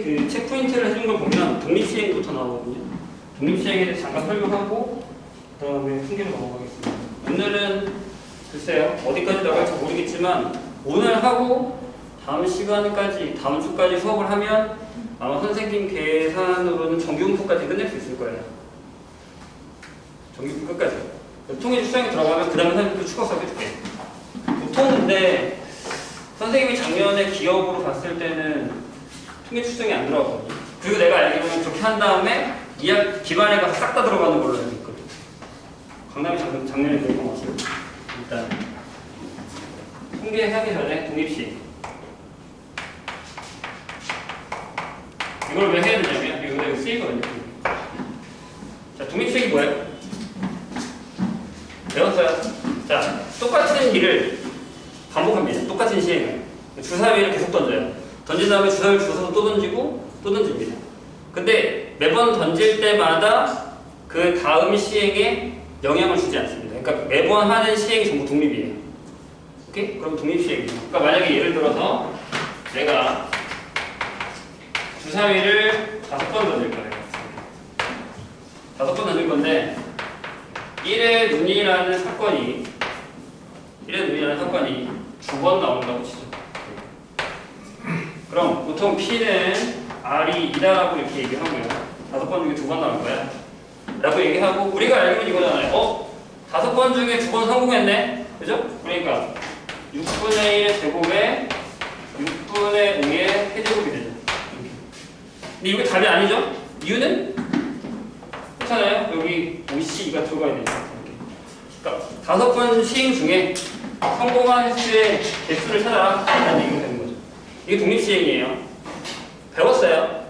선생님이 그 체크포인트를 해준 걸 보면 독립시행부터 나오거든요. 독립시행에 대해서 잠깐 설명하고 그 다음에 통계로 넘어가겠습니다. 오늘은 글쎄요 어디까지 나갈지 모르겠지만 오늘 하고 다음 시간까지 다음 주까지 수업을 하면 아마 선생님 계산으로는 정규분포까지 끝낼 수 있을 거예요. 정규분포 끝까지. 통계 수량이 들어가면 그 다음에 선생님도 추가 수업 해줄게. 보통 근데 선생님이 작년에 기업으로 봤을 때는 통계 추정이 안 들어갔거든요. 그리고 내가 알기로는 그렇게 한 다음에 기반에 가서 싹 다 들어가는 걸로 알고 있거든. 강남이 작년에 그랬던 것 같아요. 일단 통계하기 전에 독립시 이걸 왜 해야 되냐면 이거 쓰이거든요. 자, 독립시행이 뭐예요? 배웠어요. 자, 똑같은 일을 반복합니다. 똑같은 시행을. 주사위를 계속 던져요. 던진 다음에 주사위를 주워서 또 던지고 또 던집니다. 근데 매번 던질 때마다 그 다음 시행에 영향을 주지 않습니다. 그러니까 매번 하는 시행이 전부 독립이에요. 오케이? 그럼 독립시행이에요. 그러니까 만약에 예를 들어서 내가 주사위를 5번 던질 거예요. 5번 던질 건데 1의 눈이라는 사건이 2번 나온다고 치죠. 그럼 보통 P는 R이 2다라고 이렇게 얘기하고요. 5번 중에 2번 나올 거야. 라고 얘기하고 우리가 알기로는 이거잖아요. 5번 중에 2번 성공했네. 그죠? 그러니까 6분의 1의 제곱에 6분의 5의 해제곱이 되죠. 근데 이게 답이 아니죠? 이유는? 그렇잖아요. 여기 OC가 들어가야 되죠. 그러니까 5번 시행 중에 성공한 횟수의 개수를 찾아라. 라는 얘기가 되는 거죠. 이게 독립시행이에요. 배웠어요.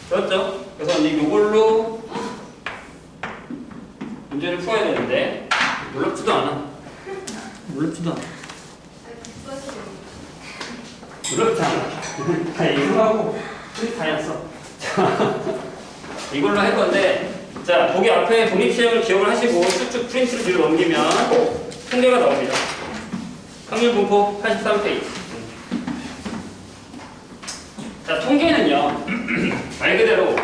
배웠죠? 그래서 이제 이걸로 문제를 풀어야 되는데 놀랍지도 않아. 놀랍지 않아. 다 예상하고 다 였어. 이걸로 할 건데 자, 거기 앞에 독립시행을 기억을 하시고 쭉쭉 프린트를 뒤로 넘기면 통계가 나옵니다. 확률 분포 83페이지. 자, 통계는요 말 그대로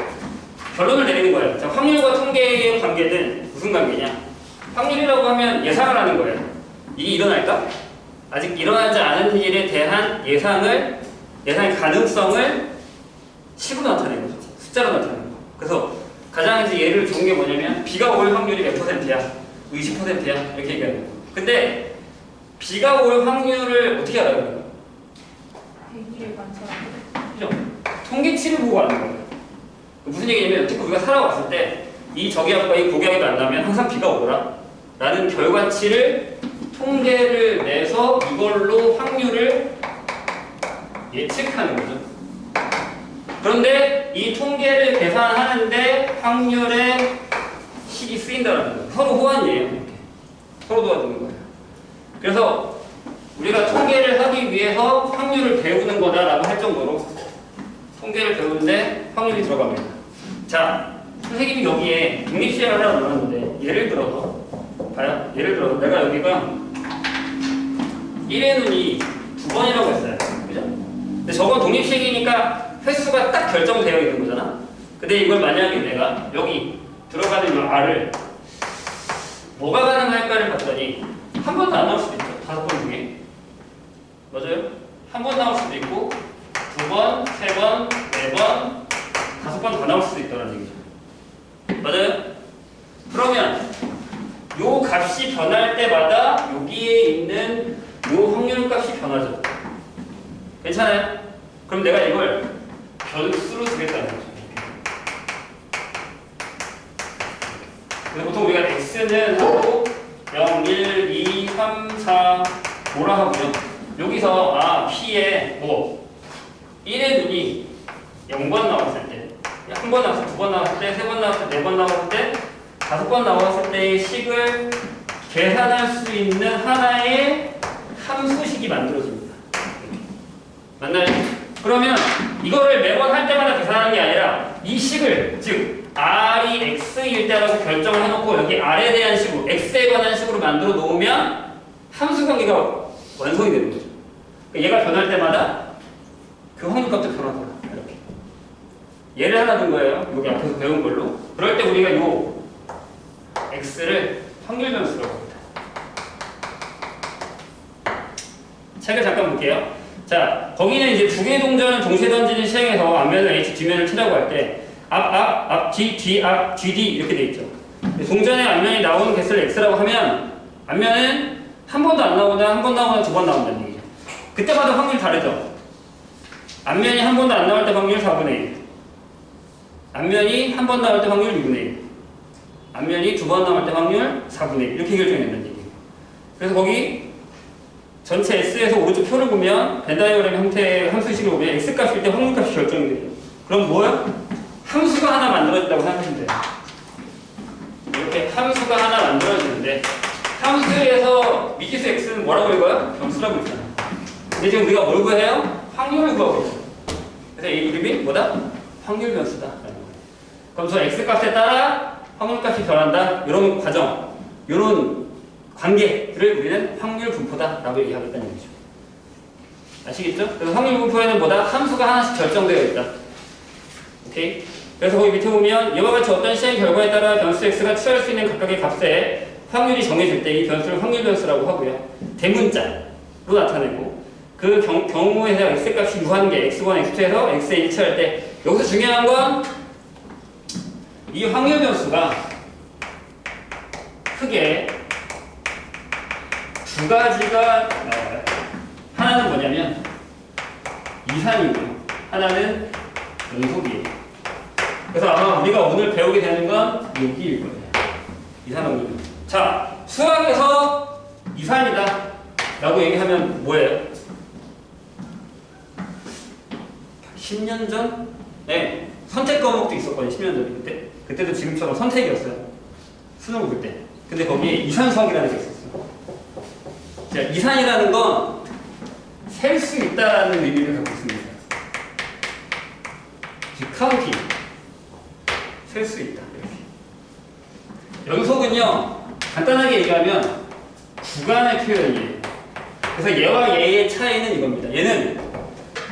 결론을 내리는 거예요. 자, 확률과 통계의 관계는 무슨 관계냐? 확률이라고 하면 예상을 하는 거예요. 이게 일어날까? 아직 일어나지 않은 일에 대한 예상의 가능성을 식으로 나타내는 거죠. 숫자로 나타내는 거. 그래서 가장 이제 예를 좋은 게 뭐냐면 비가 올 확률이 몇 %야? 20%야? 이렇게 얘기하는 거예요. 근데 비가 올 확률을 어떻게 알아요? 100일을 관찰하고 그죠? 통계치를 보고 아는 거예요. 무슨 얘기냐면 특히 우리가 살아왔을 때 이 저기압과 이 고기압이 만나면 항상 비가 오더라 라는 결과치를 통계를 내서 이걸로 확률을 예측하는 거죠. 그런데 이 통계를 계산하는데 확률의 식이 쓰인다는 거예요. 서로 호환이에요. 이렇게. 서로 도와주는 거예요. 그래서 우리가 통계를 하기 위해서 확률을 배우는 거다라고 할 정도로 통계를 배우는데 확률이 들어갑니다. 자, 선생님이 여기에 독립시행을 하라고 넣었는데 예를 들어서 봐요. 예를 들어서 내가 여기가 1의 눈이 2번이라고 했어요. 그죠? 근데 저건 독립시행이니까 횟수가 딱 결정되어 있는 거잖아. 근데 이걸 만약에 내가 여기 들어가는 이 R을 뭐가 가능할까를 봤더니 한 번도 안 나올 수도 있죠. 5번 중에. 맞아요? 한 번 나올 수도 있고 2번, 3번, 4번, 5번 다 나올 수도 있다는 얘기죠. 맞아요? 그러면 요 값이 변할 때마다 여기에 있는 요 확률 값이 변하죠. 괜찮아요? 그럼 내가 이걸 변수로 주겠다는 거죠. 근데 보통 우리가 x는 하고 0, 1, 2, 3, 4, 5라 하고요. 여기서 p에 뭐 1의 눈이 0번 나왔을 때, 한 번 나왔을 때, 2번 나왔을 때, 3번 나왔을 때, 4번 나왔을 때, 5번 나왔을 때의 식을 계산할 수 있는 하나의 함수식이 만들어집니다. 맞나요? 그러면 이거를 매번 할 때마다 계산하는 게 아니라 이 식을, 즉 R이 X일 때라고 결정을 해놓고 여기 R에 대한 식으로, X에 관한 식으로 만들어 놓으면 함수 관계가 완성이 되는 거죠. 얘가 변할 때마다 그 확률값도 변하더라. 얘를 하나 둔 거예요. 여기 앞에서 배운 걸로. 그럴 때 우리가 요 x를 확률 변수라고 합니다. 책을 잠깐 볼게요. 자, 거기는 이제 두 개의 동전을 동시에 던지는 시행에서 앞면을 h, 뒷면을 t라고 할 때 앞, 뒤, 앞, 뒤, 뒤 이렇게 돼 있죠. 동전의 앞면이 나오는 개수를 x라고 하면 앞면은 한 번도 안 나오거나 한 번 나오거나 두 번 나온다는 얘기죠. 그때마다 확률이 다르죠. 앞면이 한 번도 안 나올 때 확률 4분의 1. 앞면이 한 번 나올 때 확률 2분의 1. 앞면이 두 번 나올 때 확률 4분의 1. 이렇게 결정된다는 얘기예요. 그래서 거기 전체 S에서 오른쪽 표를 보면 벤다이어그램 형태의 함수식을 보면 X값일 때 확률값이 결정이 돼요. 그럼 뭐야? 함수가 하나 만들어진다고 생각하시면 돼요. 이렇게 함수가 하나 만들어지는데 함수에서 미지수 X는 뭐라고 읽어요? 변수라고 읽잖아요. 근데 지금 우리가 뭘 구해요? 확률을 구하고 있어요. 그래서 이 이름이 뭐다? 확률 변수다. 그럼 저 X값에 따라 확률값이 변한다. 이런 과정, 이런 관계를 우리는 확률 분포다라고 얘기하겠다는 얘기죠. 아시겠죠? 그래서 확률 분포에는 뭐다? 함수가 하나씩 결정되어 있다. 오케이? 그래서 거기 밑에 보면 이와 같이 어떤 시행 결과에 따라 변수 x가 취할 수 있는 각각의 값에 확률이 정해질 때 이 변수를 확률 변수라고 하고요. 대문자로 나타내고 그 경우에 대한 x값이 무한계 x1, x2에서 x에 일치할 때 여기서 중요한 건 이 확률 변수가 크게 두 가지가 나와요. 하나는 뭐냐면 이산이고요. 하나는 연속이에요. 그래서 아마 우리가 오늘 배우게 되는 건 여기일 거예요. 이산항률. 자, 수학에서 이산이다 라고 얘기하면 뭐예요? 10년 전? 네, 선택 과목도 있었거든요. 10년 전에 그때. 그때도 지금처럼 선택이었어요. 수능 볼 때. 근데 거기에 이산 수학이라는 게 있었어요. 자, 이산이라는 건 셀 수 있다는 의미를 갖고 있습니다. 즉, 카운팅. 셀 수 있다. 이렇게. 연속은요, 간단하게 얘기하면 구간의 표현이에요. 그래서 얘와 얘의 차이는 이겁니다. 얘는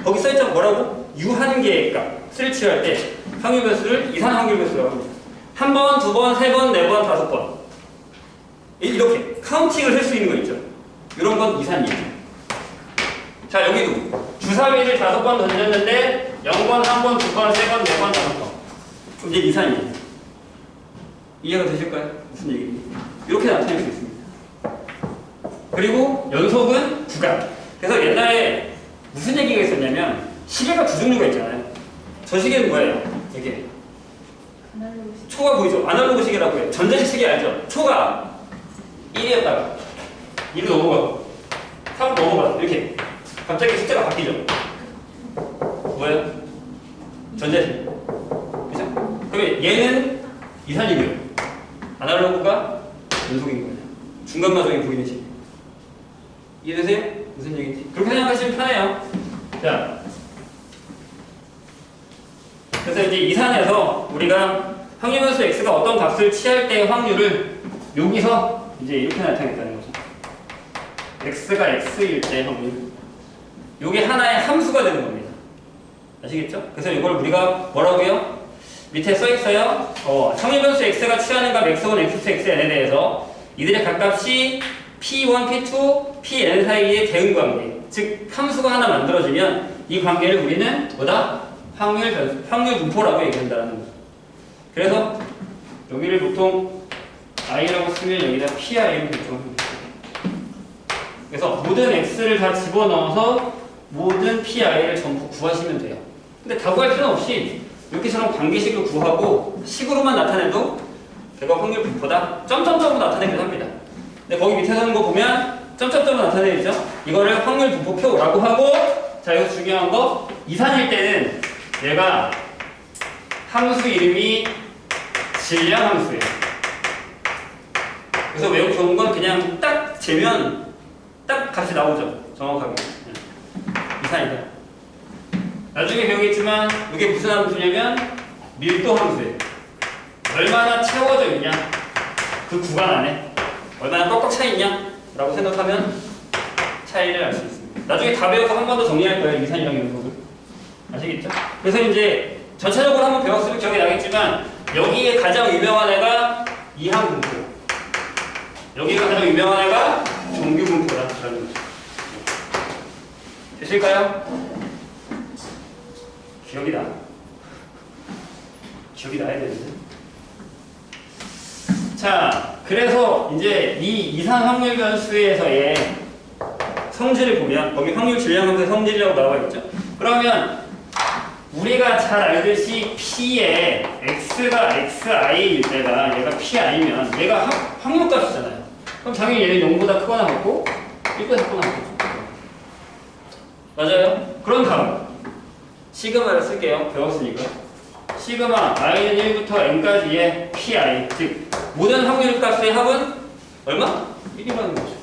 거기 써있죠? 뭐라고? 유한계의 값을 취할 때 확률 변수를 이산 확률 변수라고 합니다. 한 번, 두 번, 세 번, 네 번, 다섯 번. 이렇게 카운팅을 할 수 있는 거 있죠? 이런 건 이산이에요. 자, 여기도 주사위를 5번 던졌는데 0번, 1번, 2번, 3번, 4번, 5번. 그럼 이제 이산이에요. 이해가 되실까요? 무슨 얘기인지. 이렇게 나타낼 수 있습니다. 그리고 연속은 구간. 그래서 옛날에 무슨 얘기가 있었냐면 시계가 두 종류가 있잖아요. 저 시계는 뭐예요? 이게 초가 보이죠? 아날로그 시계라고 해요. 전자식 시계 알죠? 초가 1이었다가 2로 넘어가고 3로 넘어가고 이렇게 갑자기 숫자가 바뀌죠? 뭐예요? 전자식. 그죠? 그러면 얘는 이산이고요. 아날로그가 연속인 거예요. 중간 과정에 보이는 시계. 이해되세요? 무슨 얘기인지? 그렇게 생각하시면 편해요. 자, 그래서 이제 이산에서 우리가 확률 변수 x가 어떤 값을 취할 때의 확률을 여기서 이제 이렇게 나타냈다는 거죠. x가 x일 때 확률. 이게 하나의 함수가 되는 겁니다. 아시겠죠? 그래서 이걸 우리가 뭐라고요? 밑에 써 있어요. 확률 변수 x가 취하는 값 x1, x2, xn에 대해서 이들의 각값이 p1, p2, pn 사이의 대응 관계. 즉 함수가 하나 만들어지면 이 관계를 우리는 뭐다? 확률 분포라고 얘기한다는 거죠. 그래서 여기를 보통 i라고 쓰면 여기다 pi를 결정합니다. 그래서 모든 x를 다 집어넣어서 모든 pi를 전부 구하시면 돼요. 근데 다 구할 필요는 없이 이렇게처럼 관계식을 구하고 식으로만 나타내도 걔가 확률 분포다. 점점점으로 나타내기도 합니다. 근데 거기 밑에 서는 거 보면 점점점으로 나타내죠. 이거를 확률 분포표라고 하고, 자, 여기서 중요한 거, 이산일 때는 얘가 함수 이름이 질량 함수예요. 그래서 외우기 좋은 건 그냥 딱 재면 딱 값이 나오죠. 정확하게. 이산이다. 나중에 배우겠지만 이게 무슨 함수냐면 밀도 함수예요. 얼마나 채워져 있냐, 그 구간 안에 얼마나 꽉꽉 차 있냐 라고 생각하면 차이를 알 수 있습니다. 나중에 다 배워서 한 번 더 정리할 거예요. 이산이랑 연속을. 아시겠죠? 그래서 이제 전체적으로 한번 배웠으면 기억이 나겠지만 여기에 가장 유명한 애가 이항분포, 여기가 가장 유명한 애가 정규분포라는 거죠. 되실까요? 기억이 나야 되는데. 자, 그래서 이제 이 이상 확률 변수에서의 성질을 보면 거기 확률 질량함수의 성질이라고 나와 있죠. 그러면 우리가 잘 알듯이 P에 X가 XI일 때가 얘가 PI면 얘가 확률값이잖아요. 그럼 당연히 얘는 0보다 크거나 같고 1보다 작거나 같겠죠. 맞아요? 그런 다음 시그마를 쓸게요. 배웠으니까. 시그마 i는 1부터 n까지의 PI, 즉 모든 확률값의 합은 얼마? 1이라는 거죠.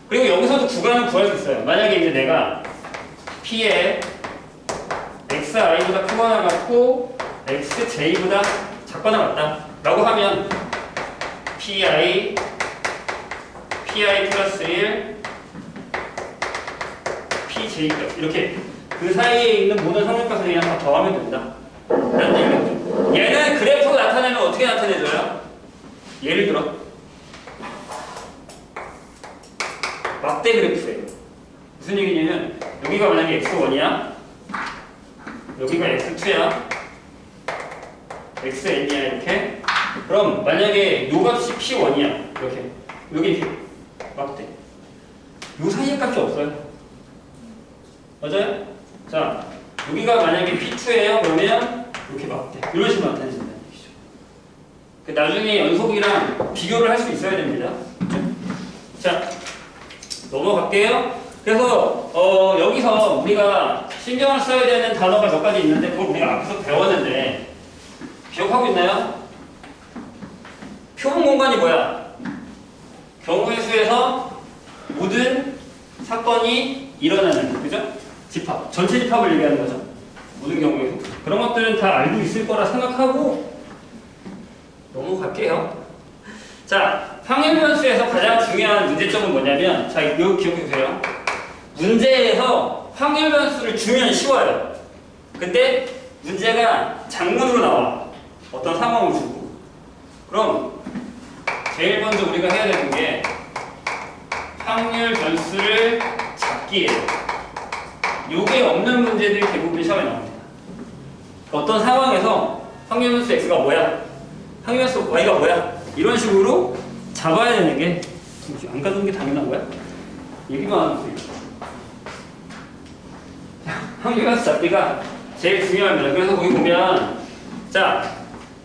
그리고 여기서도 구간을 구할 수 있어요. 만약에 이제 내가 P에 XI보다 크거나 같고 XJ보다 작거나 같다 라고 하면 PI 플러스 1 PJ값 이렇게 그 사이에 있는 모든 확률값을 그냥 다 더하면 된다 라는 얘기죠. 얘는 그래프로 나타내면 어떻게 나타내줘요? 예를 들어 막대 그래프예요. 무슨 얘기냐면 여기가 만약에 x1이야 여기가 x2야 xn이야 이렇게. 그럼 만약에 요 값이 p1이야 이렇게 여기 이렇게 막대 요 사이의 값이 없어요. 맞아요? 자 여기가 만약에 p2예요 그러면 이렇게 막대 이런 식으로 나타내진다는 얘기죠. 나중에 연속이랑 비교를 할 수 있어야 됩니다. 자 넘어갈게요. 그래서 여기서 우리가 신경을 써야 되는 단어가 몇 가지 있는데 그걸 우리가 앞에서 배웠는데 기억하고 있나요? 표본 공간이 뭐야? 경우의 수에서 모든 사건이 일어나는, 그죠? 집합, 전체 집합을 얘기하는 거죠. 모든 경우의 수. 그런 것들은 다 알고 있을 거라 생각하고 넘어갈게요. 자, 확률 변수에서 가장 중요한 문제점은 뭐냐면, 자, 이거 기억해 주세요. 문제에서 확률 변수를 주면 쉬워요. 근데 문제가 장문으로 나와. 어떤 상황을 주고. 그럼 제일 먼저 우리가 해야 되는 게 확률 변수를 잡기예요. 요게 없는 문제들이 대부분 시험에 나옵니다. 어떤 상황에서 확률 변수 x가 뭐야? 확률 변수 y가 뭐야? 이런 식으로 잡아야 되는 게 안 가져온 게 당연한 거야? 얘기만 하는 거예요. 확률 변수 잡기가 제일 중요합니다. 그래서 거기 보면 자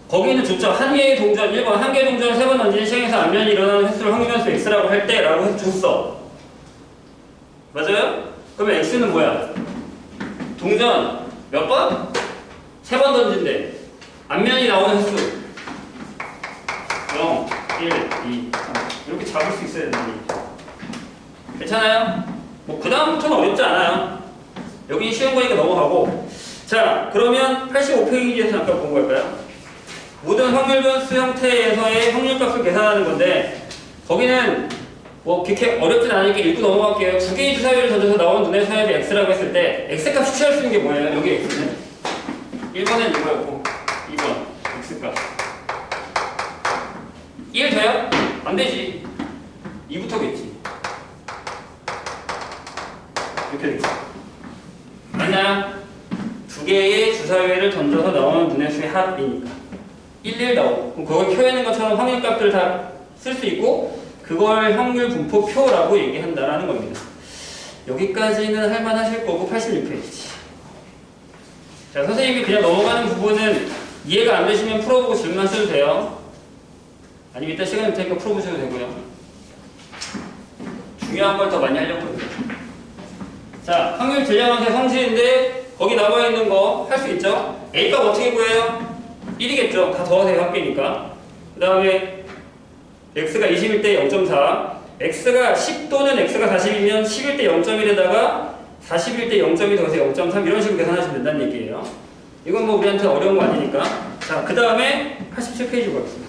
거기는 줬죠. 한 개의 동전 1번 한 개의 동전을 3번 던지는 시행에서 안면이 일어나는 횟수를 확률 변수 x라고 할 때 라고 해서 줬어. 맞아요? 그러면 x는 뭐야? 동전 몇 번? 3번 던진대. 안면이 나오는 횟수 0, 1, 2, 3 이렇게 잡을 수 있어야 되는 얘기죠. 괜찮아요? 뭐 그 다음부터는 어렵지 않아요. 여기 쉬운 거니까 넘어가고. 자 그러면 85페이지에서 잠깐 본 걸까요? 모든 확률 변수 형태에서의 확률값을 계산하는 건데 거기는 뭐 그렇게 어렵진 않으니까 읽고 넘어갈게요. 두 개의 주사위를 던져서 나온 눈의 수압이 x라고 했을 때 x값 취할 수 있는 게 뭐예요? 여기 x는 1번은 이거였고 2번 x값 1 돼요? 안 되지. 2부터겠지. 이렇게 되겠지. 맞나요? 두 개의 주사위를 던져서 나오는 눈의 수의 합이니까 1, 1 나오고 그럼 그걸 켜있는 것처럼 확률값들을 다 쓸 수 있고 그걸 확률 분포표라고 얘기한다라는 겁니다. 여기까지는 할만하실 거고 86페이지. 자 선생님이 그냥 넘어가는 부분은 이해가 안 되시면 풀어보고 질문만 써도 돼요. 아니면 이따 시간 될 테니까 풀어보셔도 되고요. 중요한 걸 더 많이 하려고 해요. 자 확률 질량함수의 성질인데 거기 나와있는 거 할 수 있죠? A값 어떻게 구해요? 1이겠죠. 다 더하세요. 합계니까. 그 다음에 x가 20일 때 0.4 x가 10 또는 x가 40이면 10일 때 0.1에다가 40일 때 0.2 더해서 0.3 이런 식으로 계산하시면 된다는 얘기예요. 이건 뭐 우리한테 어려운 거 아니니까. 자, 그 다음에 87페이지 보겠습니다.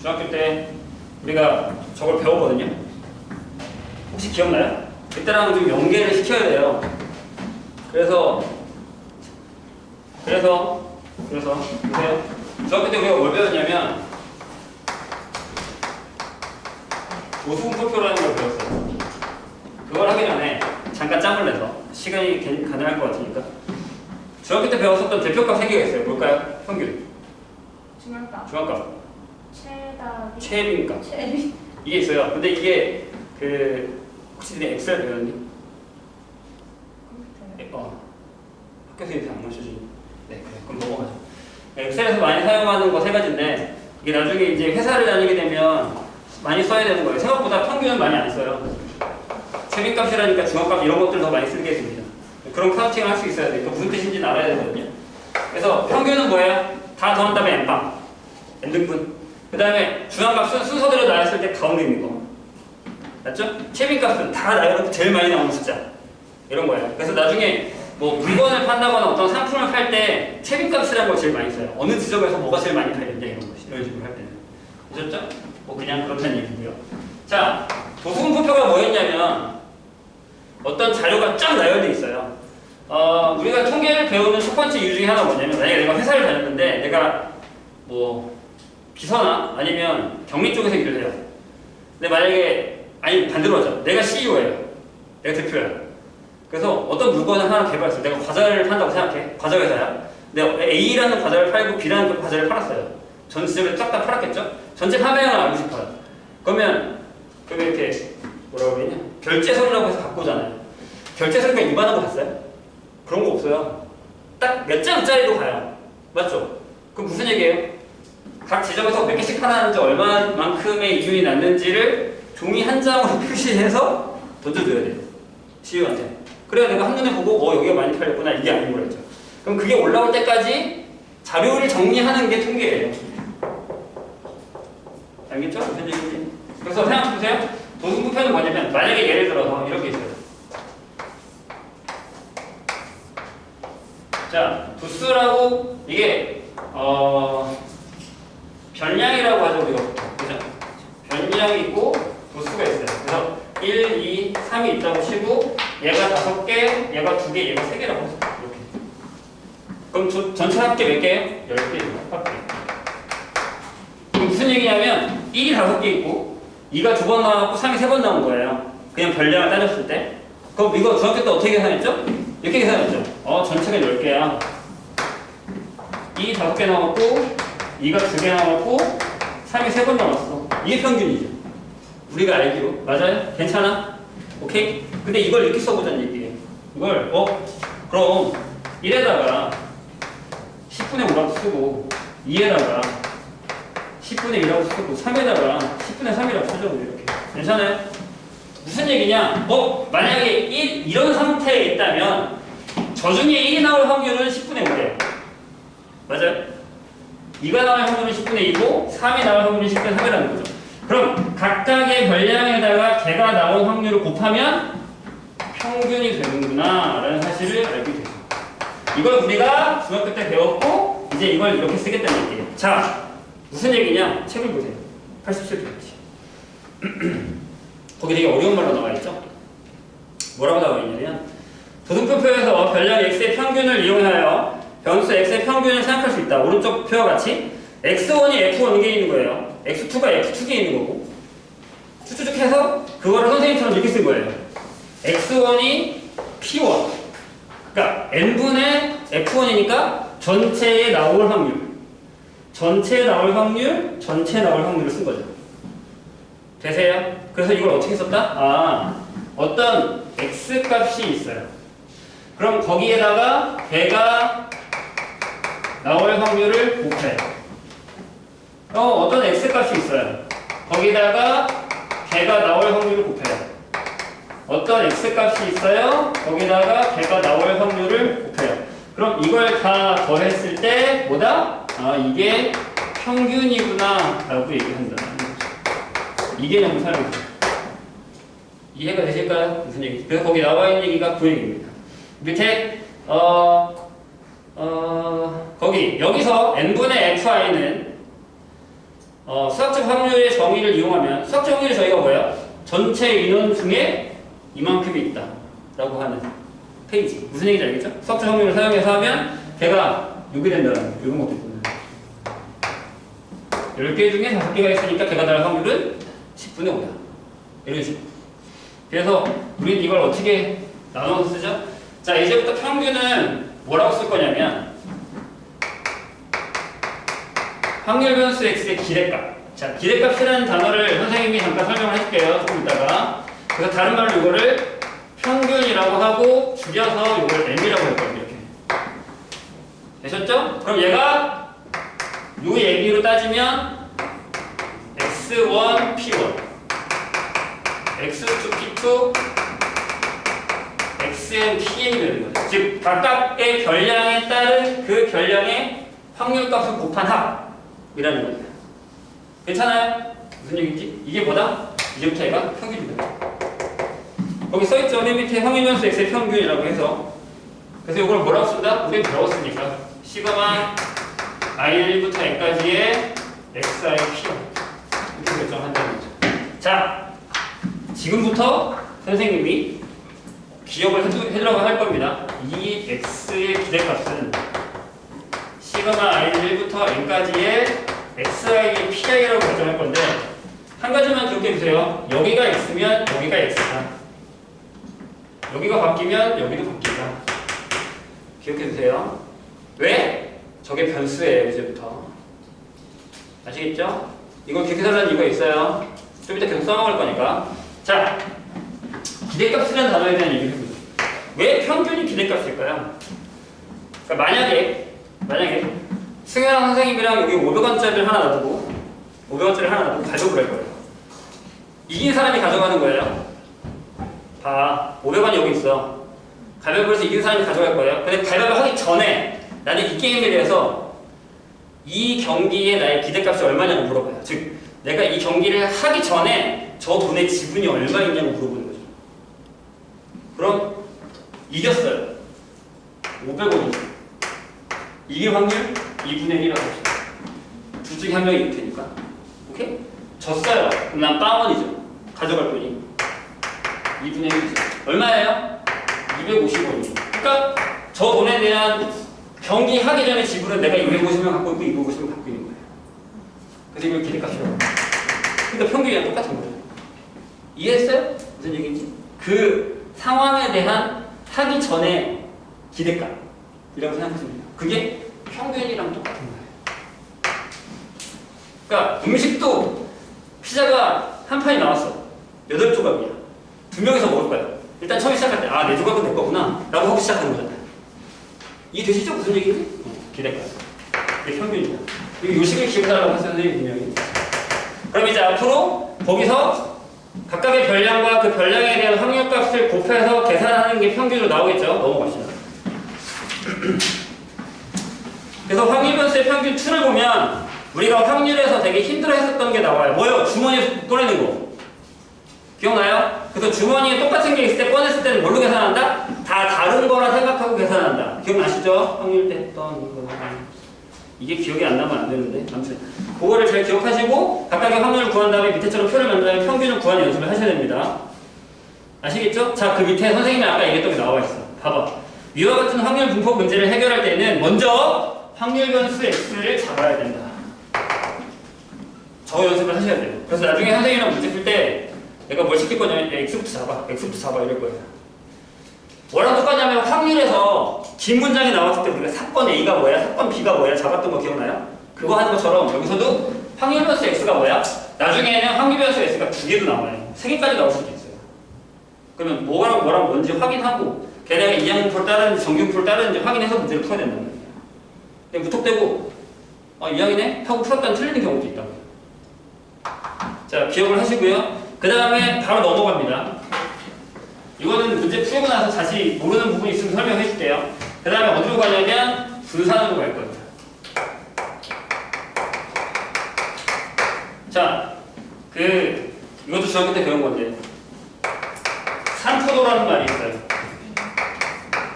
중학교 때 우리가 저걸 배웠거든요. 혹시 기억나요? 그때랑 좀 연계를 시켜야 돼요. 그래서 보세요. 중학교 때 우리가 뭘 배웠냐면 도수분포표라는 걸 배웠어요. 그걸 하기 전에 잠깐 짬을 내서 시간이 가능할 것 같으니까 중학교 때 배웠었던 대표값 3개가 있어요. 뭘까요? 평균, 중앙값. 중앙값, 최다비. 최빈값. 최비. 이게 있어요. 근데 이게 혹시 내 엑셀 배웠니? 학교 선생님한테 안 가르쳐주니? 네, 그래. 그럼 넘어가죠. 엑셀에서 많이 사용하는 거 3가지인데 이게 나중에 이제 회사를 다니게 되면 많이 써야 되는 거예요. 생각보다 평균은 많이 안 써요. 최빈값이라니까 중앙값 이런 것들 더 많이 쓰게 됩니다. 그런 카운팅을 할 수 있어야 돼요. 무슨 뜻인지는 알아야 되거든요. 그래서 평균은 뭐예요? 다 더한 다음에 n방, n등분. 그 다음에 중앙값은 순서대로 나눴을 때 가운데 있는 거. 맞죠? 최빈값은 다 나열해서 제일 많이 나오는 숫자. 이런 거예요. 그래서 나중에 뭐 물건을 판다거나 어떤 상품을 팔 때 최빈값이라는 걸 제일 많이 써요. 어느 지점에서 뭐가 제일 많이 팔렸냐 이런 식으로 할 때는. 보셨죠? 뭐 그냥 그렇다는 얘기고요. 자, 도수분포표가 뭐였냐면 어떤 자료가 쫙 나열돼 있어요. 우리가 통계를 배우는 첫 번째 이유 중에 하나가 뭐냐면 만약에 내가 회사를 다녔는데 내가 뭐 비서나 아니면 격리 쪽에서 일을 해요. 근데 만약에 아니 반대로 하자. 내가 CEO예요. 내가 대표야. 그래서 어떤 물건을 하나 개발했어. 내가 과자를 판다고 생각해. 과자 회사야. 내가 A라는 과자를 팔고 B라는 과자를 팔았어요. 전 지점에 쫙 다 팔았겠죠? 전체 판매량을 알고 싶어요. 그러면 이렇게 뭐라고 그러냐? 결제서류라고 해서 갖고 오잖아요. 결제서류가 입안한 거 봤어요? 그런 거 없어요. 딱 몇 장짜리도 가요. 맞죠? 그럼 무슨 얘기예요? 각 지점에서 몇 개씩 하나는지 얼마만큼의 이윤이 났는지를 종이 한 장으로 표시해서 던져줘야 돼요. CEO한테. 그래야 내가 한눈에 보고 여기가 많이 팔렸구나 이게 아닌 거였죠. 그럼 그게 올라올 때까지 자료를 정리하는 게 통계예요. 알겠죠? 무슨 얘기인지. 그래서 생각해보세요. 도수분표는 뭐냐면 만약에 예를 들어서 이렇게 있어요. 자, 도수라고 이게 변량이라고 하죠 우리가. 그죠? 변량이 있고 도수가 있어요. 그래서 1, 2, 3이 있다고 치고 얘가 5개, 얘가 2개, 얘가 3개라고 하죠. 이렇게. 그럼 전체 합계 몇 개예요? 10개죠. 합계. 그럼 무슨 얘기냐면 1이 5개 있고 2가 2번 나왔고 3이 3번 나온 거예요. 그냥 변량을 따졌을 때. 그럼 이거 중학교 때 어떻게 계산했죠? 이렇게 계산했죠. 전체가 10개야. 2이 5개 나왔고 2가 2개 나왔고 3이 3번 나왔어. 이게 평균이죠. 우리가 알기로. 맞아요? 괜찮아? 오케이? 근데 이걸 이렇게 써보자는 얘기예요. 이걸 그럼 1에다가 10분의 5라고 쓰고 2에다가 10분의 2라고 쓰고 3에다가 10분의 3이라고 쓰자고 이렇게. 괜찮아요? 무슨 얘기냐? 만약에 이런 상태에 있다면 저 중에 1이 나올 확률은 10분의 5예요. 맞아요? 2가 나올 확률은 10분의 2고 3이 나올 확률은 10분의 3이라는 거죠. 그럼 각각의 변량에다가 개가 나온 확률을 곱하면 평균이 되는구나 라는 사실을 알게 되죠. 이걸 우리가 중학교 때 배웠고 이제 이걸 이렇게 쓰겠다는 얘기예요. 자, 무슨 얘기냐? 책을 보세요. 87페이지. 거기 되게 어려운 말로 나와 있죠? 뭐라고 나와 있냐면 도수분표에서 변량 x의 평균을 이용하여 변수 x의 평균을 생각할 수 있다. 오른쪽 표와 같이 x1이 f1에 있는 거예요. x2가 f2에 있는 거고 쭉쭉쭉 해서 그거를 선생님처럼 이렇게 쓴 거예요. x1이 p1 그러니까 n분의 f1이니까 전체에 나올 확률 전체에 나올 확률을 쓴 거죠. 되세요? 그래서 이걸 어떻게 썼다? 어떤 x값이 있어요. 그럼 거기에다가 개가 나올 확률을 곱해요. 어떤 x값이 있어요. 거기다가 개가 나올 확률을 곱해요. 어떤 x값이 있어요. 거기다가 개가 나올 확률을 곱해요. 그럼 이걸 다 더했을 때 뭐다? 이게 평균이구나 라고 얘기한다. 이 개념을 사용해요. 이해가 되실까요? 무슨 얘기지? 그래서 거기 나와 있는 얘기가 그 얘기입니다. 밑에 거기 여기서 n분의 fi는 수학적 확률의 정의를 이용하면 수학적 확률의 저희가 뭐예요? 전체 인원 중에 이만큼이 있다 라고 하는 페이지. 무슨 얘기인지 알겠죠? 수학적 확률을 사용해서 하면 걔가 6이 된다는 거. 이런 것도 있거든요. 10개 중에 5개가 있으니까 걔가 날 확률은 10분의 5다. 이런 식으로. 그래서 우리는 이걸 어떻게 나눠서 쓰죠? 자, 이제부터 평균은 뭐라고 쓸 거냐면 확률 변수 x의 기대값. 자, 기대값이라는 단어를 선생님이 잠깐 설명을 해줄게요. 조금 이따가. 그래서 다른 말로 이거를 평균이라고 하고 줄여서 이걸 m이라고 할 거예요. 이렇게. 되셨죠? 그럼 얘가 요 얘기로 따지면 x1, p1, x2, p2, xn, pn이 되는 거죠. 즉 각각의 결량에 따른 그 결량의 확률값을 곱한 합이라는 겁니다. 괜찮아요? 무슨 얘기인지? 이게 뭐다? 이제부터 얘가 평균입니다. 거기 써있죠? 맨 밑에 확률 변수 x의 평균이라고 해서. 그래서 이걸 뭐라고 쓴다? 우리 배웠으니까 시그마 i1부터 n까지의 xi, p 이렇게 결정한다는 거죠. 자, 지금부터 선생님이 기억을 해주라고 할 겁니다. 이 x의 기대값은 시그마 i1부터 n까지의 xi의 pi라고 결정할 건데 한 가지만 기억해 주세요. 여기가 x면 여기가 x다. 여기가 바뀌면 여기도 바뀐다. 기억해 주세요. 왜? 저게 변수예요. 이제부터. 아시겠죠? 이걸 기억해달라는 이유가 있어요. 좀 이따 계속 써먹을 거니까. 자, 기대값이라는 단어에 대한 얘기를 해보죠. 왜 평균이 기대값일까요? 그러니까 만약에 승현아 선생님이랑 여기 500원짜리를 하나 놔두고 500원짜리 하나 놔두고 가져오를 할 거예요. 이긴 사람이 가져가는 거예요. 봐, 500원이 여기 있어. 가위바위보 해서 이긴 사람이 가져갈 거예요. 근데 가위바위보 하기 전에 나는 이 게임에 대해서 이 경기에 나의 기대값이 얼마냐고 물어봐요. 즉 내가 이 경기를 하기 전에 저 돈의 지분이 얼마 있냐고 물어보는 거죠. 그럼 이겼어요. 500원이죠. 이길 확률 2분의 1이라고 합시다. 둘 중에 한 명이 이길 테니까. 오케이? 졌어요. 그럼 난 빵원이죠. 가져갈 돈이 2분의 1이죠. 얼마예요? 250원이죠. 그러니까 저 돈에 대한 경기 하기 전에 지불은 내가 250원 갖고 있고 250원 갖고 있는 거예요. 그래서 이걸 기대값이라고 합니다. 그러니까 평균이랑 똑같은 거예요. 이해했어요? 무슨 얘기인지? 그 상황에 대한 하기 전에 기대값이라고 생각하시면 돼요. 그게 평균이랑 똑같은 거예요. 그러니까 음식도 피자가 한 판이 나왔어. 8조각이야. 2명이서 먹을 거야. 일단 처음에 시작할 때 아, 4조각은 내 거구나 라고 하고 시작하는 거잖아요. 이해되시죠? 무슨 얘기인지? 기대값. 이게 평균이다. 이 요식을 기억하라고 했어요, 선생님 분명히. 그럼 이제 앞으로 거기서 각각의 별량과 그 별량에 대한 확률값을 곱해서 계산하는 게 평균으로 나오겠죠? 넘어갑시다. 그래서 확률 변수의 평균 2를 보면 우리가 확률에서 되게 힘들어 했었던 게 나와요. 뭐요? 주머니에서 꺼내는 거. 기억나요? 그래서 주머니에 똑같은 게 있을 때 꺼냈을 때는 뭘로 계산한다? 다 다른 거라 생각하고 계산한다. 기억나시죠? 확률 때 했던 거. 이게 기억이 안 나면 안 되는데. 아무튼 그거를 잘 기억하시고 각각의 확률을 구한 다음에 밑에처럼 표를 만들면 평균을 구하는 연습을 하셔야 됩니다. 아시겠죠? 자, 그 밑에 선생님이 아까 얘기했던 게 나와 있어. 봐봐. 위와 같은 확률 분포 문제를 해결할 때는 먼저 확률 변수 x를 잡아야 된다. 저 연습을 하셔야 돼요. 그래서 나중에 선생님이랑 문제 풀 때 내가 뭘 시킬 거냐면 x부터 잡아, x부터 잡아 이럴 거예요. 뭐랑 똑같냐면 확률에서 긴 문장이 나왔을 때 우리가 사건 A가 뭐야, 사건 B가 뭐야 잡았던 거 기억나요? 그거 하는 것처럼 여기서도 확률 변수 x가 뭐야? 나중에는 확률 변수 x가 2개도 나와요. 3개까지 나올 수도 있어요. 그러면 뭐랑 뭔지 확인하고 걔네가 이항분포를 따르는지 정규분포를 따르는지 확인해서 문제를 풀어야 된다는 거예요. 근데 무턱대고 이항이네? 하고 풀었다는 틀리는 경우도 있다고. 자, 기억을 하시고요. 그 다음에 바로 넘어갑니다. 이거는 문제 풀고 나서 다시 모르는 부분이 있으면 설명해 줄게요. 그 다음에 어디로 가냐면 분산으로 갈 겁니다. 자, 이것도 중학교 때 배운 건데 산포도라는 말이 있어요.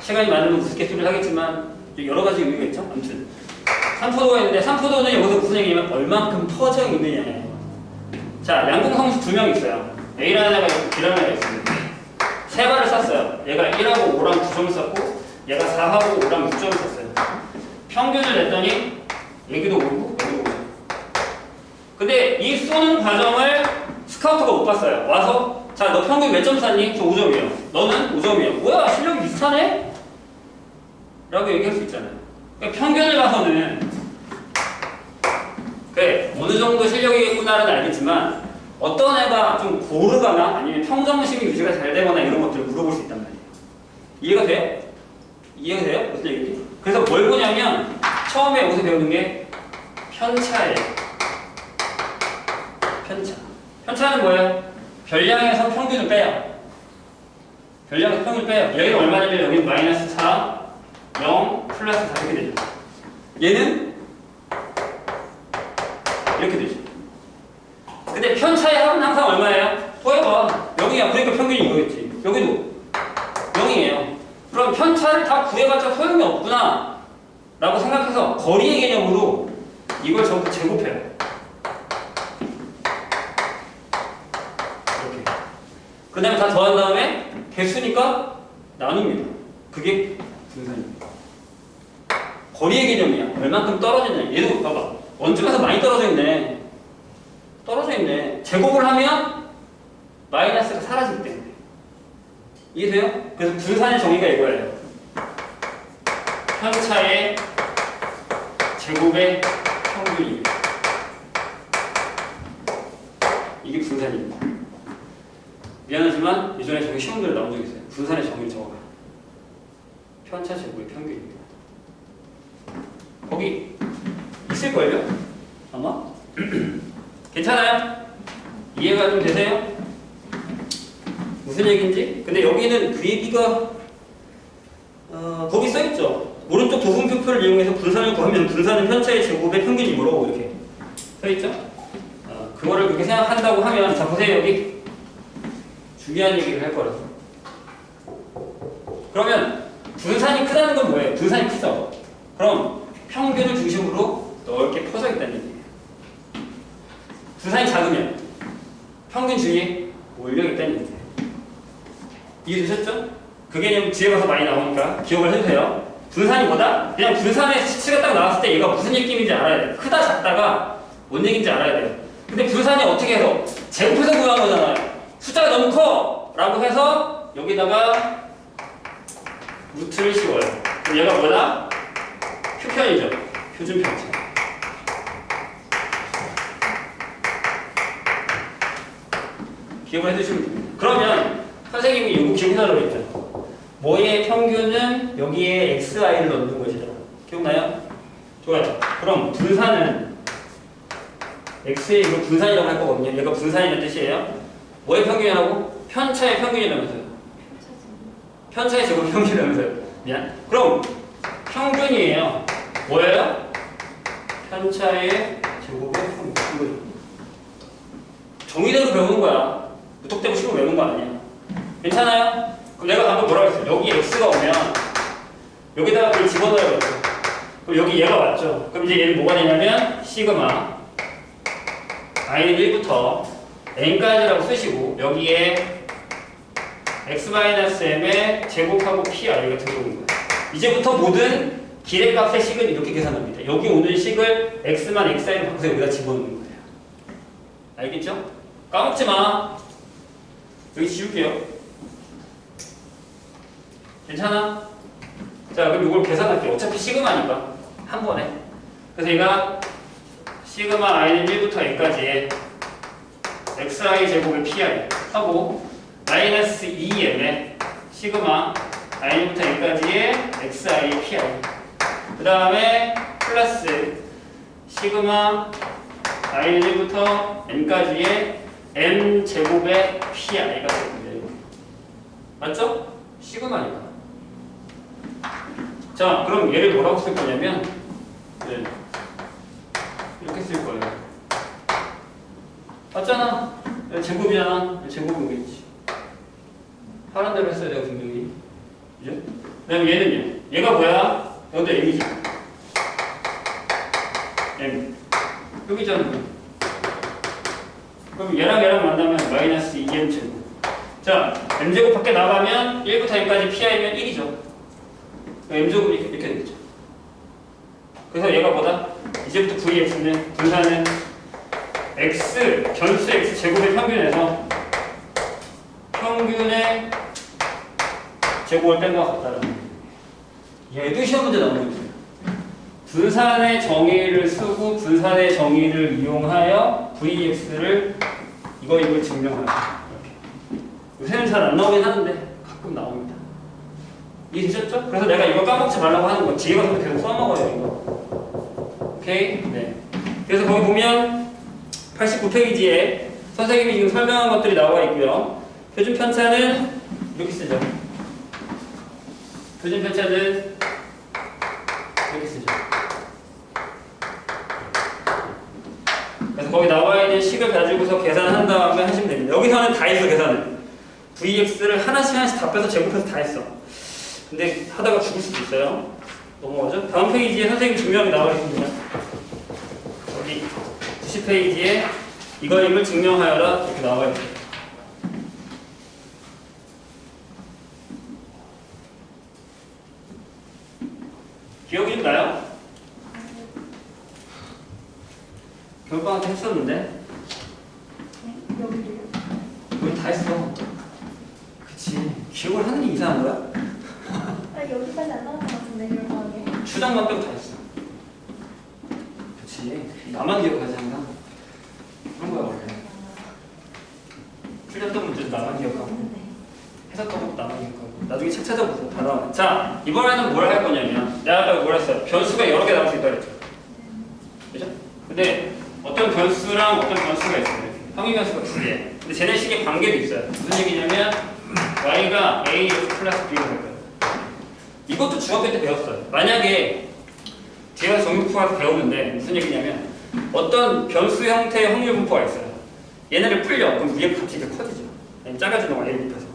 시간이 많으면 우스갯소리를 하겠지만 여러 가지 의미가 있죠. 아무튼 산포도가 있는데 산포도는 여기서 무슨 얘기냐면 얼만큼 퍼져 있느냐예요. 자, 양궁성수 2명 있어요. A라는 애가 있고 B라는 애가 있습니다. 세 발을 쐈어요. 얘가 1하고 5랑 9점을 쐈고 얘가 4하고 5랑 6점을 쐈어요. 평균을 냈더니 여기도 5고 여기도 5점. 근데 이 쏘는 과정을 스카우터가 못 봤어요. 와서 자, 너 평균 몇 점 쐈니? 저 5점이에요. 너는 5점이에요. 뭐야, 실력이 비슷하네? 라고 얘기할 수 있잖아요. 그러니까 평균을 봐서는 그래, 어느 정도 실력이겠구나는 알겠지만 어떤 애가 좀 고르거나 아니면 평정심이 유지가 잘 되거나 이런 것들을 물어볼 수 있단 말이에요. 이해가 돼요? 이해가 돼요? 무슨 얘기지? 그래서 뭘 보냐면 처음에 여기서 배우는 게 편차예요. 편차. 편차는 뭐예요? 별량에서 평균을 빼요. 별량에서 평균을 빼요. 여기는 얼마냐면 여기는 마이너스 4, 0, 플러스 4 이렇게 되죠. 얘는 이렇게 되죠. 근데 편차의 합은 항상 얼마예요? 또 해봐. 0이야. 그러니까 평균이 이거겠지. 여기도 0이에요. 그럼 편차를 다 구해봤자 소용이 없구나 라고 생각해서 거리의 개념으로 이걸 전부 제곱해요. 이렇게. 그 다음에 다 더한 다음에 개수니까 나눕니다. 그게 분산입니다. 거리의 개념이야. 얼만큼 떨어지냐. 얘도 봐봐. 원점에서 많이 떨어져 있네. 떨어져 있네. 제곱을 하면 마이너스가 사라지기 때문에. 이해돼요? 그래서 분산의 정의가 이거예요. 편차의 제곱의 평균입니다. 이게 분산입니다. 미안하지만 예전에 저기 시험들에 나온 적이 있어요. 분산의 정의를 적어봐요. 편차 제곱의 평균입니다. 거기 있을걸요? 아마? 괜찮아요? 이해가 좀 되세요? 무슨 얘기인지? 근데 여기는 그 얘기가 거기 써있죠. 오른쪽 도분표표를 이용해서 분산을 구하면 분산은 편차의 제곱의 평균이므로 이렇게 써있죠. 그거를 그렇게 생각한다고 하면 자 보세요. 여기 중요한 얘기를 할 거라서. 그러면 분산이 크다는 건 뭐예요? 분산이 크죠. 그럼 평균을 중심으로 넓게 퍼져 있다는 얘기예요. 분산이 작으면 평균 주위에 몰려 있다는 얘기예요. 이해되셨죠? 그 개념 뒤에 가서 많이 나오니까 기억을 해주세요. 분산이 뭐다? 그냥 분산의 수치가 딱 나왔을 때 얘가 무슨 느낌인지 알아야 돼요. 크다 작다가 뭔 얘기인지 알아야 돼요. 근데 분산이 어떻게 해서 제곱해서 구한 거잖아요. 숫자가 너무 커! 라고 해서 여기다가 루트를 씌워요. 그럼 얘가 뭐다? 표편이죠. 표준 편차. 기억을 해두시면 됩니다. 그러면 선생님이 이거 기억해달라고 했죠. 뭐의 평균은 여기에 xi를 넣는 것이다. 기억나요? 좋아요. 그럼 분산은 x의 이거 분산이라고 할 거거든요. 얘가 분산이라는 뜻이에요. 뭐의 평균이라고? 편차의 평균이라면서요. 편차의 제곱 평균이라면서요. 미안. 그럼 평균이에요. 뭐예요? 편차의 제곱의 평균. 정의대로 배우는 거야. 무턱대고 식으로 외우는 거 아니야. 괜찮아요? 그럼 내가 방금 뭐라고 했어요? 여기 x가 오면 여기다가 그걸 집어넣어야겠죠. 그럼 여기 얘가 왔죠. 그럼 이제 얘는 뭐가 되냐면 시그마 i는 1부터 n까지라고 쓰시고 여기에 x-m의 제곱하고 pi가 들어오는 거예요. 이제부터 모든 길의 값의 식은 이렇게 계산합니다. 여기 오는 식을 x만 xi로 바꿔서 여기다 집어넣는 거예요. 알겠죠? 까먹지 마. 여기 지울게요. 괜찮아? 자, 그럼 이걸 계산할게요. 어차피 시그마니까 한 번에. 그래서 얘가 시그마 i는 1부터 n까지의 xi 제곱의 pi 하고 마이너스 2m의 시그마 i부터 n까지의 xi pi 그 다음에 플러스 시그마 i는 1부터 n까지의 m 제곱의 pi가 됩니다. 맞죠? 시그마니까. 자, 그럼 얘를 뭐라고 쓸 거냐면 네. 이렇게 쓸 거예요. 맞잖아. 제곱이잖아. 제곱은 오겠지. 하란 대로 했어야 돼요, 분명히. 그죠? 그 다음에 얘는요. 얘가 뭐야? 여기도 m이죠. 제곱이잖아요. 그럼 얘랑 만나면 마이너스 2m 제곱. 자, m제곱 밖에 나가면 1부터 m까지 pi면 1이죠. m제곱이 이렇게 되겠죠. 그래서 얘가 뭐다? 이제부터 vx는 분산은 x, 변수 x 제곱의 평균에서 평균의 제곱을 뺀 것 같다라는 거예요. 얘도 시험 문제 나오는 거예요. 분산의 정의를 쓰고 분산의 정의를 이용하여 vx를 이걸 증명하는 이렇게. 요새는 잘 안 나오긴 하는데 가끔 나옵니다. 이해되셨죠? 그래서 내가 이거 까먹지 말라고 하는 거 뒤에 가서 계속 써먹어요 이거. 오케이? 네. 그래서 거기 보면 89페이지에 선생님이 지금 설명한 것들이 나와 있고요. 표준 편차는 이렇게 쓰죠. 표준 편차는 이렇게 쓰죠. 그래서 거기 나와 있는 식을 가지고서 계산한 다음에 하시면 됩니다. 여기서는 다 했어 계산을. vx를 하나씩 다 빼서 제곱해서 다 했어. 근데 하다가 죽을 수도 있어요. 넘어가죠. 다음 페이지에 선생님 증명이 나와 있습니다. 여기 90페이지에 이걸 증명하여라 이렇게 나와 있어요. 기억이 좀 나요? 겨울방학 때 했었는데 여기도요? 우리 다 했어. 그치. 기억을 하는 게 이상한 거야? 아 여기까지 안 나온 것 같은데 결과하게. 추정만 빼고 다 했어. 그치. 나만 기억하지 항상. 그런 거야 원래. 틀렸던 문제도 나만 기억하고 했었던 것도 나만 기억하고. 나중에 책 찾아보세요. 다 나와. 자, 이번에는 뭘 할 거냐면 내가 아까 뭐라 했어요? 변수가 여러 개 나올 수 있다 그랬죠. 그죠? 근데 어떤 변수랑 어떤 변수가 있어요. 평행 변수가 두 개. 근데 쟤네식의 관계도 있어요. 무슨 얘기냐면 y가 ax 플러스 b가 될 거예요. 이것도 중학교 때 배웠어요. 만약에 제가 정육부 가서 배우는데 무슨 얘기냐면 어떤 변수 형태의 확률 분포가 있어요. 얘네를 풀려. 그럼 위에 값이 이렇게 커지죠. 작아지는 거야. a 곱해서.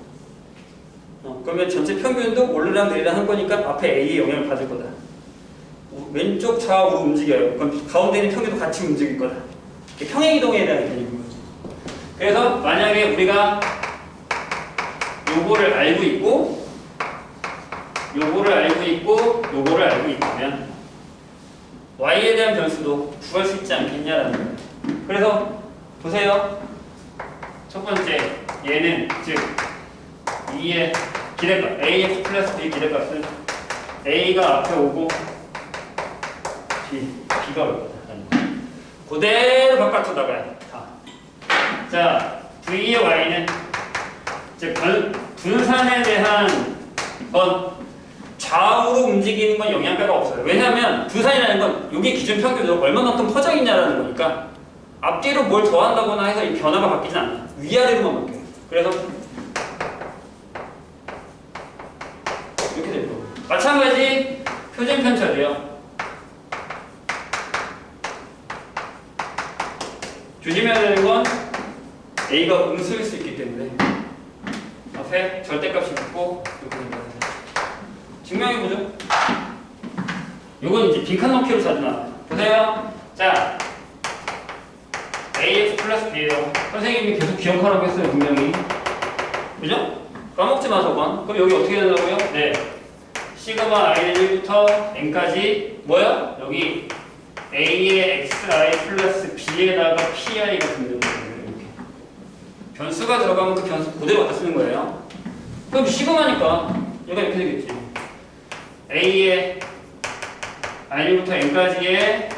그러면 전체 평균도 오르락 내리락 한 거니까 앞에 a의 영향을 받을 거다. 왼쪽 좌우로 움직여요. 그럼 가운데 있는 평균도 같이 움직일 거다. 평행이동에 대한 개념인 거죠. 그래서 만약에 우리가 요거를 알고 있고 요거를 알고 있다면 y에 대한 변수도 구할 수 있지 않겠냐라는 거예요. 그래서 보세요. 첫 번째 얘는 즉 2의 기대값 ax 플러스 b 기대값은 a가 앞에 오고 b가 올 거다. 그대로 바깥으로 나가요. 다. 자, v의 y는 즉 분산에 대한 건 좌우로 움직이는 건 영향가가 없어요. 왜냐하면 분산이라는 건 여기 기준 평균으로 얼마만큼 퍼져 있냐라는 거니까 앞뒤로 뭘 더한다거나 해서 이 변화가 바뀌진 않아요. 위아래로만 바뀌어요. 그래서 이렇게 될 거고. 마찬가지 표준 편차도요. 조심해야 되는 건 a가 음수일 수 있기 때문에 앞에 절대값이 있고 이렇게 된다. 증명해보죠. 요건 이제 빈칸 넣기로 자주 나와요. 보세요. 자, ax 플러스 b예요. 선생님이 계속 기억하라고 했어요. 분명히. 그죠? 까먹지 마 저건. 그럼 여기 어떻게 된다고요? 네. 시그마 i부터 n까지 뭐야? 여기 a의 xi 플러스 b에다가 pi가 붙는 거예요. 이렇게. 변수가 들어가면 그 변수 그대로 갖다 쓰는 거예요. 그럼 시그마니까 얘가 이렇게 되겠지. a의 i부터 n까지의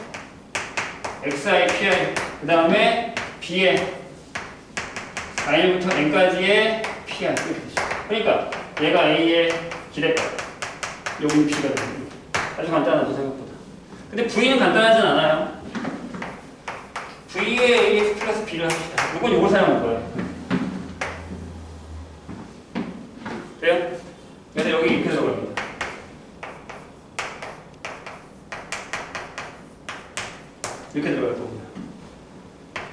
xi, pi 그 다음에 b의 i부터 n까지의 pi 이렇게 되죠. 그러니까 얘가 a의 기대값 여기는 b가 되는 거예요. 아주 간단하죠 생각보다. 근데 v는 간단하진 않아요. v의 ax 플러스 b를 합시다. 이건 이걸 사용할 거예요. 돼요? 그래서 여기 이렇게 들어갑니다. 이렇게 들어갈 겁니다.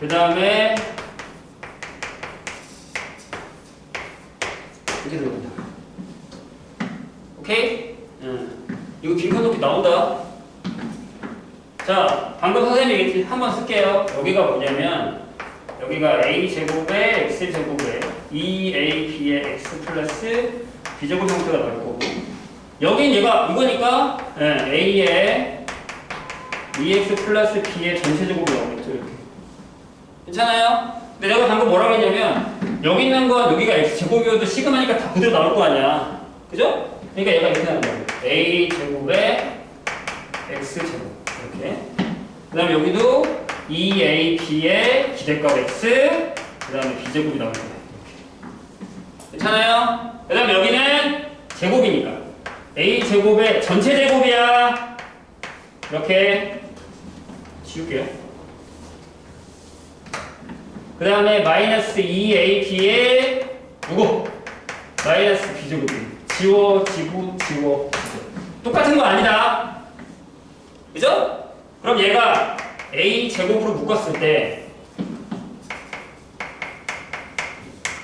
그 다음에 이렇게 들어갑니다. 오케이? 이거 빈칸 넣기 나온다. 자, 방금 선생님이 얘기했지. 한번 쓸게요. 여기가 뭐냐면 여기가 a제곱에 x제곱에 2ab의 x 플러스 b제곱 형태가 나올 거고 여긴 얘가 이거니까 a에 2x 플러스 b의 전체 제곱이 나오겠죠. 이렇게. 괜찮아요? 근데 내가 방금 뭐라고 했냐면 여기 있는 건 여기가 x제곱이어도 시그마니까 다 그대로 나올 거 아니야. 그죠? 그러니까 얘가 이렇게 나온 거야. a제곱에 x제곱 이렇게. 그 다음에 여기도 2ab의 기대값 x 그 다음에 b제곱이 나올 거야. 이렇게. 괜찮아요? 그 다음에 여기는 제곱이니까 a제곱의 전체 제곱이야. 이렇게 지울게요. 그 다음에 마이너스 2ab의 누구? 마이너스 b제곱이 지워, 지구, 지워, 똑같은 거 아니다. 그죠? 그럼 얘가 a제곱으로 묶었을 때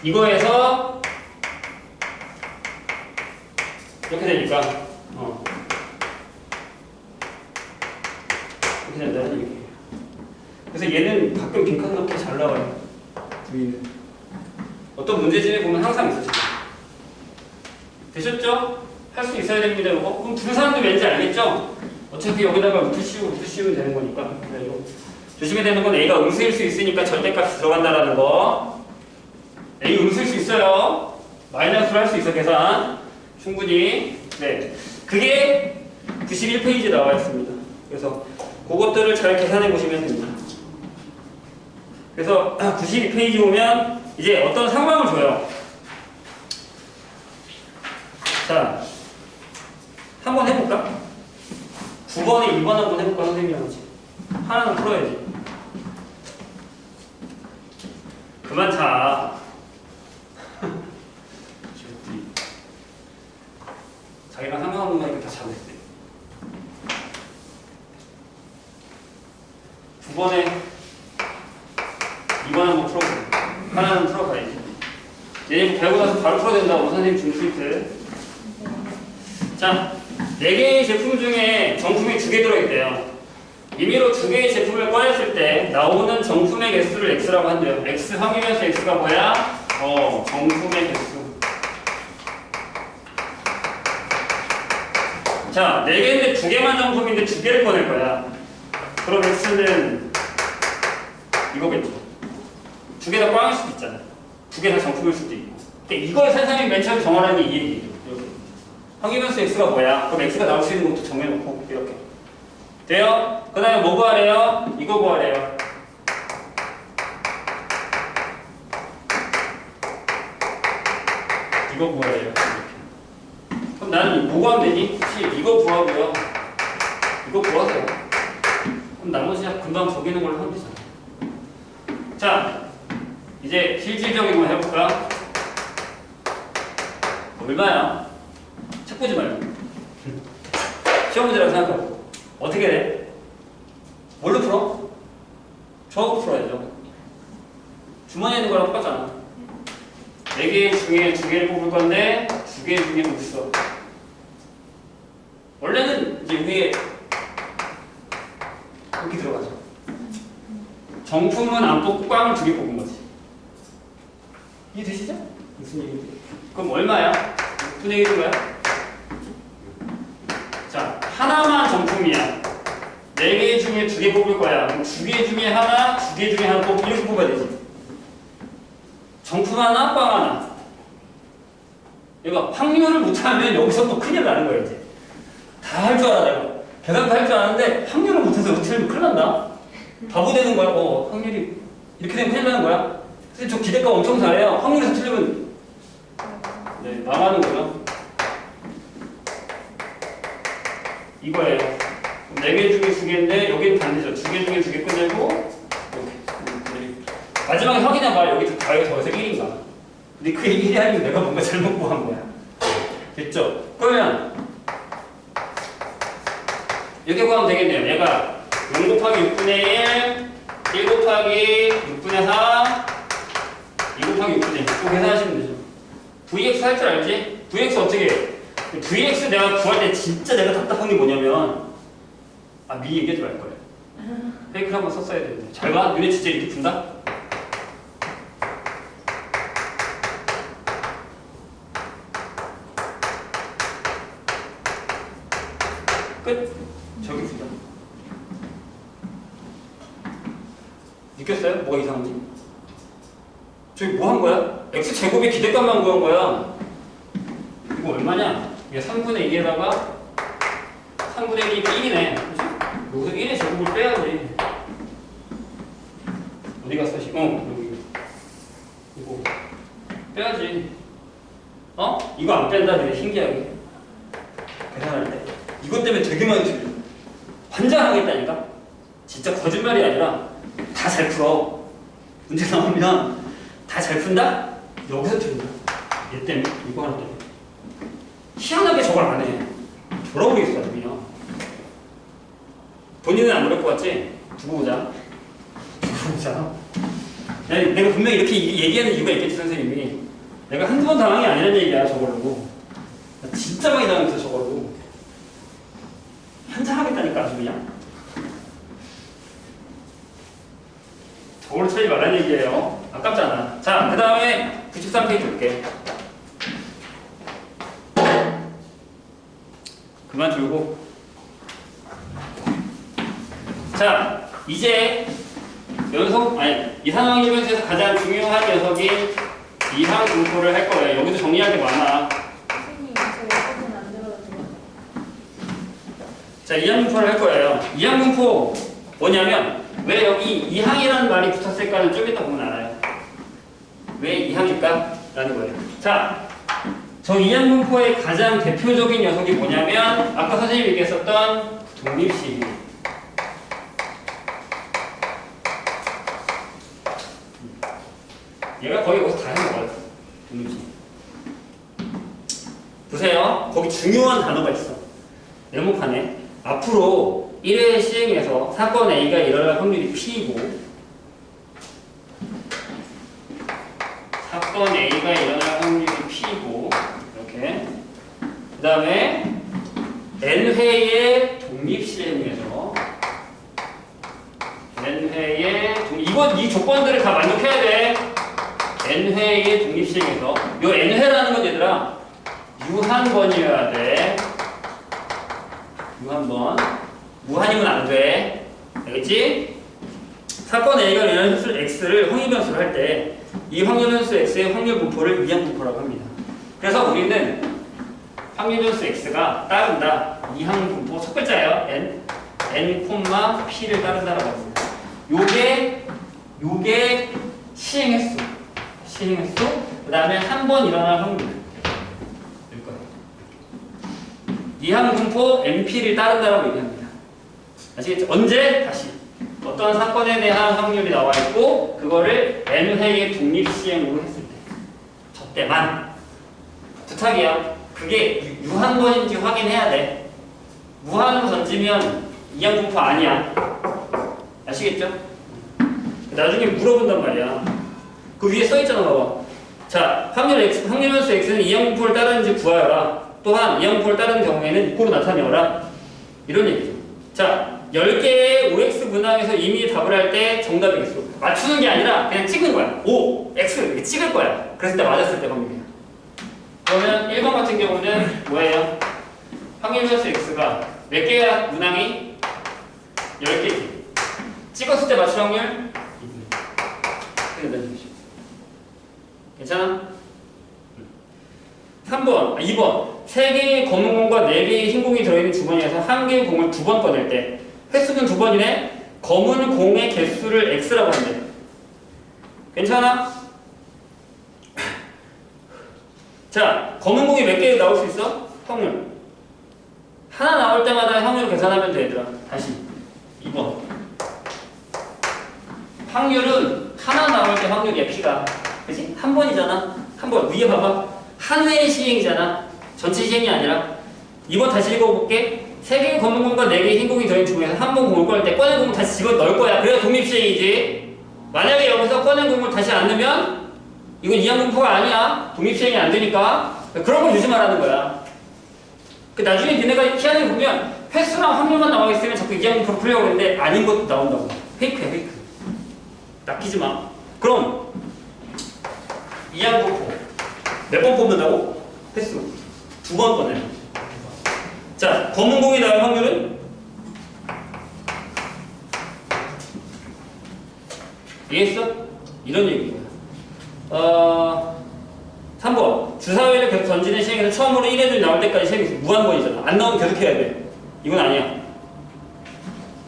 이거에서 이렇게 되니까 이렇게 된다는 얘기예요. 그래서 얘는 가끔 빈칸 넣기 잘 나와요. V는 어떤 문제집에 보면 항상 있어요. 되셨죠? 할 수 있어야 됩니다. 이거. 그럼 두 사람도 왠지 알겠죠? 어차피 여기다가 루트 씌우면 되는 거니까. 그래서 조심해야 되는 건 A가 음수일 수 있으니까 절대값이 들어간다라는 거. A 음수일 수 있어요. 마이너스로 할 수 있어 계산. 충분히. 네, 그게 91페이지에 나와 있습니다. 그래서 그것들을 잘 계산해 보시면 됩니다. 그래서 92페이지 오면 이제 어떤 상황을 줘요. 자, 한번 해볼까? 9번에 2번 한번 해볼까? 선생님이랑 같이. 하나는 풀어야지. 그만 자. 자기랑 상관없는 거니까 다 자고 있대. 9번에 2번 한번 풀어보자. 하나는 풀어가야지. 얘 배우고 나서 바로 풀어야 된다고 선생님 준 스위트. 자, 4개의 제품 중에 정품이 2개 들어있대요. 임의로 2개의 제품을 꺼냈을 때 나오는 정품의 개수를 x라고 한대요. x 확인해서 x가 뭐야? 정품의 개수. 자, 4개인데 2개만 정품인데 2개를 꺼낼 거야. 그럼 x는 이거겠죠. 2개 다 꽝일 수도 있잖아. 2개 다 정품일 수도 있고. 그러니까 이걸 선생님이 맨 처음에 정하라는 게 이 얘기예요. 확인변수 x가 뭐야? 그럼 x가 나올 수 있는 것도 정해놓고 이렇게 돼요? 그 다음에 뭐 구하래요? 이거 구하래요. 이거 구하래요. 이렇게. 그럼 나는 뭐 구하면 되니? 혹시 이거 구하고요. 이거 구하세요. 그럼 나머지 금방 적이는 걸로 하면 되잖아. 자, 이제 실질적인 거 해볼까? 얼마야? 책 보지 말고 시험 문제라고 생각하고 어떻게 돼? 뭘로 풀어? 저하고 풀어야죠. 주머니에 있는 거랑 똑같잖아. 4개 중에 2개를 뽑을 건데 2개 중에 못 써. 원래는 이제 위에 이렇게 들어가죠. 정품은 안 뽑고 꽝을 2개 뽑은 거지. 이해되시죠? 무슨 얘기인지. 그럼 얼마야? 무슨 얘기 준 거야? 자, 하나만 정품이야. 4개 중에 2개 뽑을 거야. 그럼 2개 중에 하나, 2개 중에 하나 뽑고 이렇게 뽑아야 되지. 정품 하나, 꽝 하나. 얘가 확률을 못하면 여기서 또 큰일 나는 거야, 이제. 다 할 줄 알아, 내가. 계산도 할 줄 아는데 확률을 못해서 이렇게 틀리면 큰일 난다. 바보 되는 거야. 확률이 이렇게 되면 큰일 나는 거야. 그래서 저 기대값 엄청 잘해요. 확률에서 틀리면 네, 망하는 거죠. 이거예요. 4개 중에 2개인데 여기는 반대죠. 2개 중에 2개 끝내고 이렇게. 마지막에 확인해봐. 여기 가위가 더해서 1인가. 근데 그게 1이 아니면 내가 뭔가 잘못 구한 거야. 됐죠? 그러면 이렇게 구하면 되겠네요. 얘가 0 곱하기 6분의 1, 1 곱하기 6분의 4, 2 곱하기 6분의 1. 또 계산하시면 되죠. VX 할 줄 알지? VX 어떻게 해? VX 내가 구할 때 진짜 내가 답답한 게 뭐냐면 미리 얘기하지 말 거예요. 페이크를 한번 썼어야 되는데. 잘 봐. 너네 진짜 이렇게 푼다? 끝. 저기 푼다. 느꼈어요? 뭐가 이상한지? 저기 뭐 한 거야? x제곱의 기대값만 구한 거야. 이거 얼마냐? 이게 3분의 2에다가 3분의 1이 1이네. 그치? 여기서 1의 제곱을 빼야지. 어디 갔어? 여기. 이거. 빼야지. 이거 안 뺀다. 되게 신기하게. 계산할 때. 이것 때문에 되게 많이 틀려. 환장하겠다니까? 진짜 거짓말이 아니라 다 잘 풀어. 문제 나오면 다 잘 푼다? 여기서 틀린다. 얘 때문에, 이거 하나 때문에. 희한하게 저걸 안 해. 돌아오겠어, 그냥. 본인은 안 그럴 것 같지? 두고 보자. 두고 보자. 내가 분명히 이렇게 얘기하는 이유가 있겠지, 선생님이. 내가 한두 번 당한 게 아니란 얘기야, 저걸로. 나 진짜 많이 당했어, 저걸로. 한장하겠다니까, 아주 그냥. 저걸로 차지 말라는 얘기예요. 아깝잖아. 자, 그 다음에 93페이지 볼게. 그만 들고. 자, 이제 이산화황 일변에서 가장 중요한 녀석이 이항 분포를 할 거예요. 여기도 정리할 게 많아. 선생님, 저 여기까지는 안 들어도 돼요? 자, 이항 분포를 할 거예요. 이항 분포 뭐냐면 왜 여기 이항이라는 말이 붙었을까는 좀 이따 보면 알아요. 왜 이항일까? 라는 거예요. 자, 저 이항 분포의 가장 대표적인 녀석이 뭐냐면 아까 선생님이 얘기했었던 독립식. 얘가 거의 여기서 다 해먹어요. 독립식. 보세요. 거기 중요한 단어가 있어. 네모칸에. 앞으로 1회 시행에서 사건 A가 일어날 확률이 P이고 사건 A가 일어날 확률이 P이고 이렇게 그 다음에 N회의 독립시행에서 N회의 이 조건들을 다 만족해야 돼. N회의 독립시행에서 요 N회라는 건 얘들아 유한번이어야 돼. 유한번. 무한이면 안 돼. 알겠지? 사건 A가 일어나는 현수 X를 확률변수로 할 때 이 확률변수 X의 확률 분포를 이항분포라고 합니다. 그래서 우리는 확률변수 X가 따른다. 이항분포 첫 글자예요. N, P를 따른다라고 합니다. 요게 시행횟수. 그 다음에 한 번 일어날 확률. 이항분포 NP를 따른다라고 얘기합니다. 아시겠죠? 언제? 다시. 어떤 사건에 대한 확률이 나와 있고 그거를 N회의 독립시행으로 했을 때. 저 때만. 부탁이야. 그게 유한번인지 확인해야 돼. 무한으로 던지면 이항분포 아니야. 아시겠죠? 나중에 물어본단 말이야. 그 위에 써있잖아, 봐봐. 자, 확률변수 X는 이항분포를 따르는지 구하여라. 또한 이항분포를 따르는 경우에는 이꼴로 나타내어라. 이런 얘기죠. 자, 10개의 OX 문항에서 이미 답을 할 때 정답이겠어. 맞추는 게 아니라 그냥 찍는 거야. O, X 이렇게 찍을 거야. 그랬을 때 맞았을 때 확률이야. 그러면 1번 같은 경우는 뭐예요? 확률변수 X가 몇 개야 문항이? 10개지. 찍었을 때 맞출 확률? 2분. 괜찮아? 2번. 3개의 검은 공과 4개의 흰 공이 들어있는 주머니에서 1개의 공을 2번 꺼낼 때 횟수는 2번이네? 검은 공의 개수를 X라고 한대. 괜찮아? 자, 검은 공이 몇 개 나올 수 있어? 확률. 하나 나올 때마다 확률 계산하면 돼, 얘들아. 다시. 2번. 확률은 하나 나올 때 확률이야, P가. 그치? 한 번이잖아. 한 번. 위에 봐봐. 한 회의 시행이잖아. 전체 시행이 아니라. 2번 다시 읽어볼게. 3개의 검은 공과 4개의 흰 공이 들어있는 중에서 한 번 공을 꺼낼 때 꺼낸 공을 다시 집어 넣을 거야. 그래야 독립시행이지. 만약에 여기서 꺼낸 공을 다시 안 넣으면 이건 이항분포가 아니야. 독립시행이 안 되니까. 그런 걸 조심하라는 거야. 나중에 니네가 희한하게 보면 횟수랑 확률만 나와 있으면 자꾸 이항분포로 풀려고 했는데 아닌 것도 나온다고. 페이크야, 페이크. 낚이지 마. 그럼 이항분포 몇 번 뽑는다고? 횟수 2번 꺼내. 자, 검은 공이 나올 확률은? 이해했어? 이런 얘기야. 3번. 주사위를 계속 던지는 시행에서 처음으로 1애들이 나올 때까지 시행이 무한번이잖아. 안 나오면 계속 해야 돼. 이건 아니야.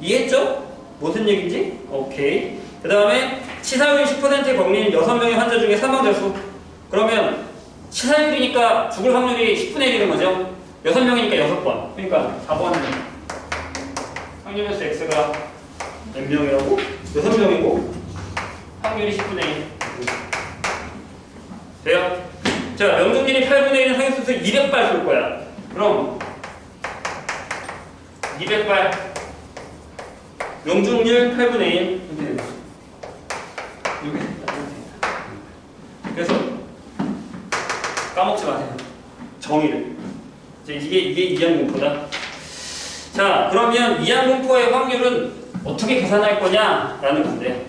이해했죠? 무슨 얘기인지? 오케이. 그 다음에 치사율 10%의 범위인 6명의 환자 중에 사망자수. 그러면 치사율이니까 죽을 확률이 10분의 1이는 거죠? 6명이니까 6번. 그러니까 4번은 확률수 x가 몇 명이라고? 6명이고 확률이 10분의 1. 돼요? 자, 명중률이 8분의 1은 상해수수 200발 쏠 거야. 그럼 200발 명중률 8분의 1 이렇게 된다. 그래서 까먹지 마세요. 정의를. 이게 이항분포다. 자, 그러면 이항분포의 확률은 어떻게 계산할 거냐라는 건데,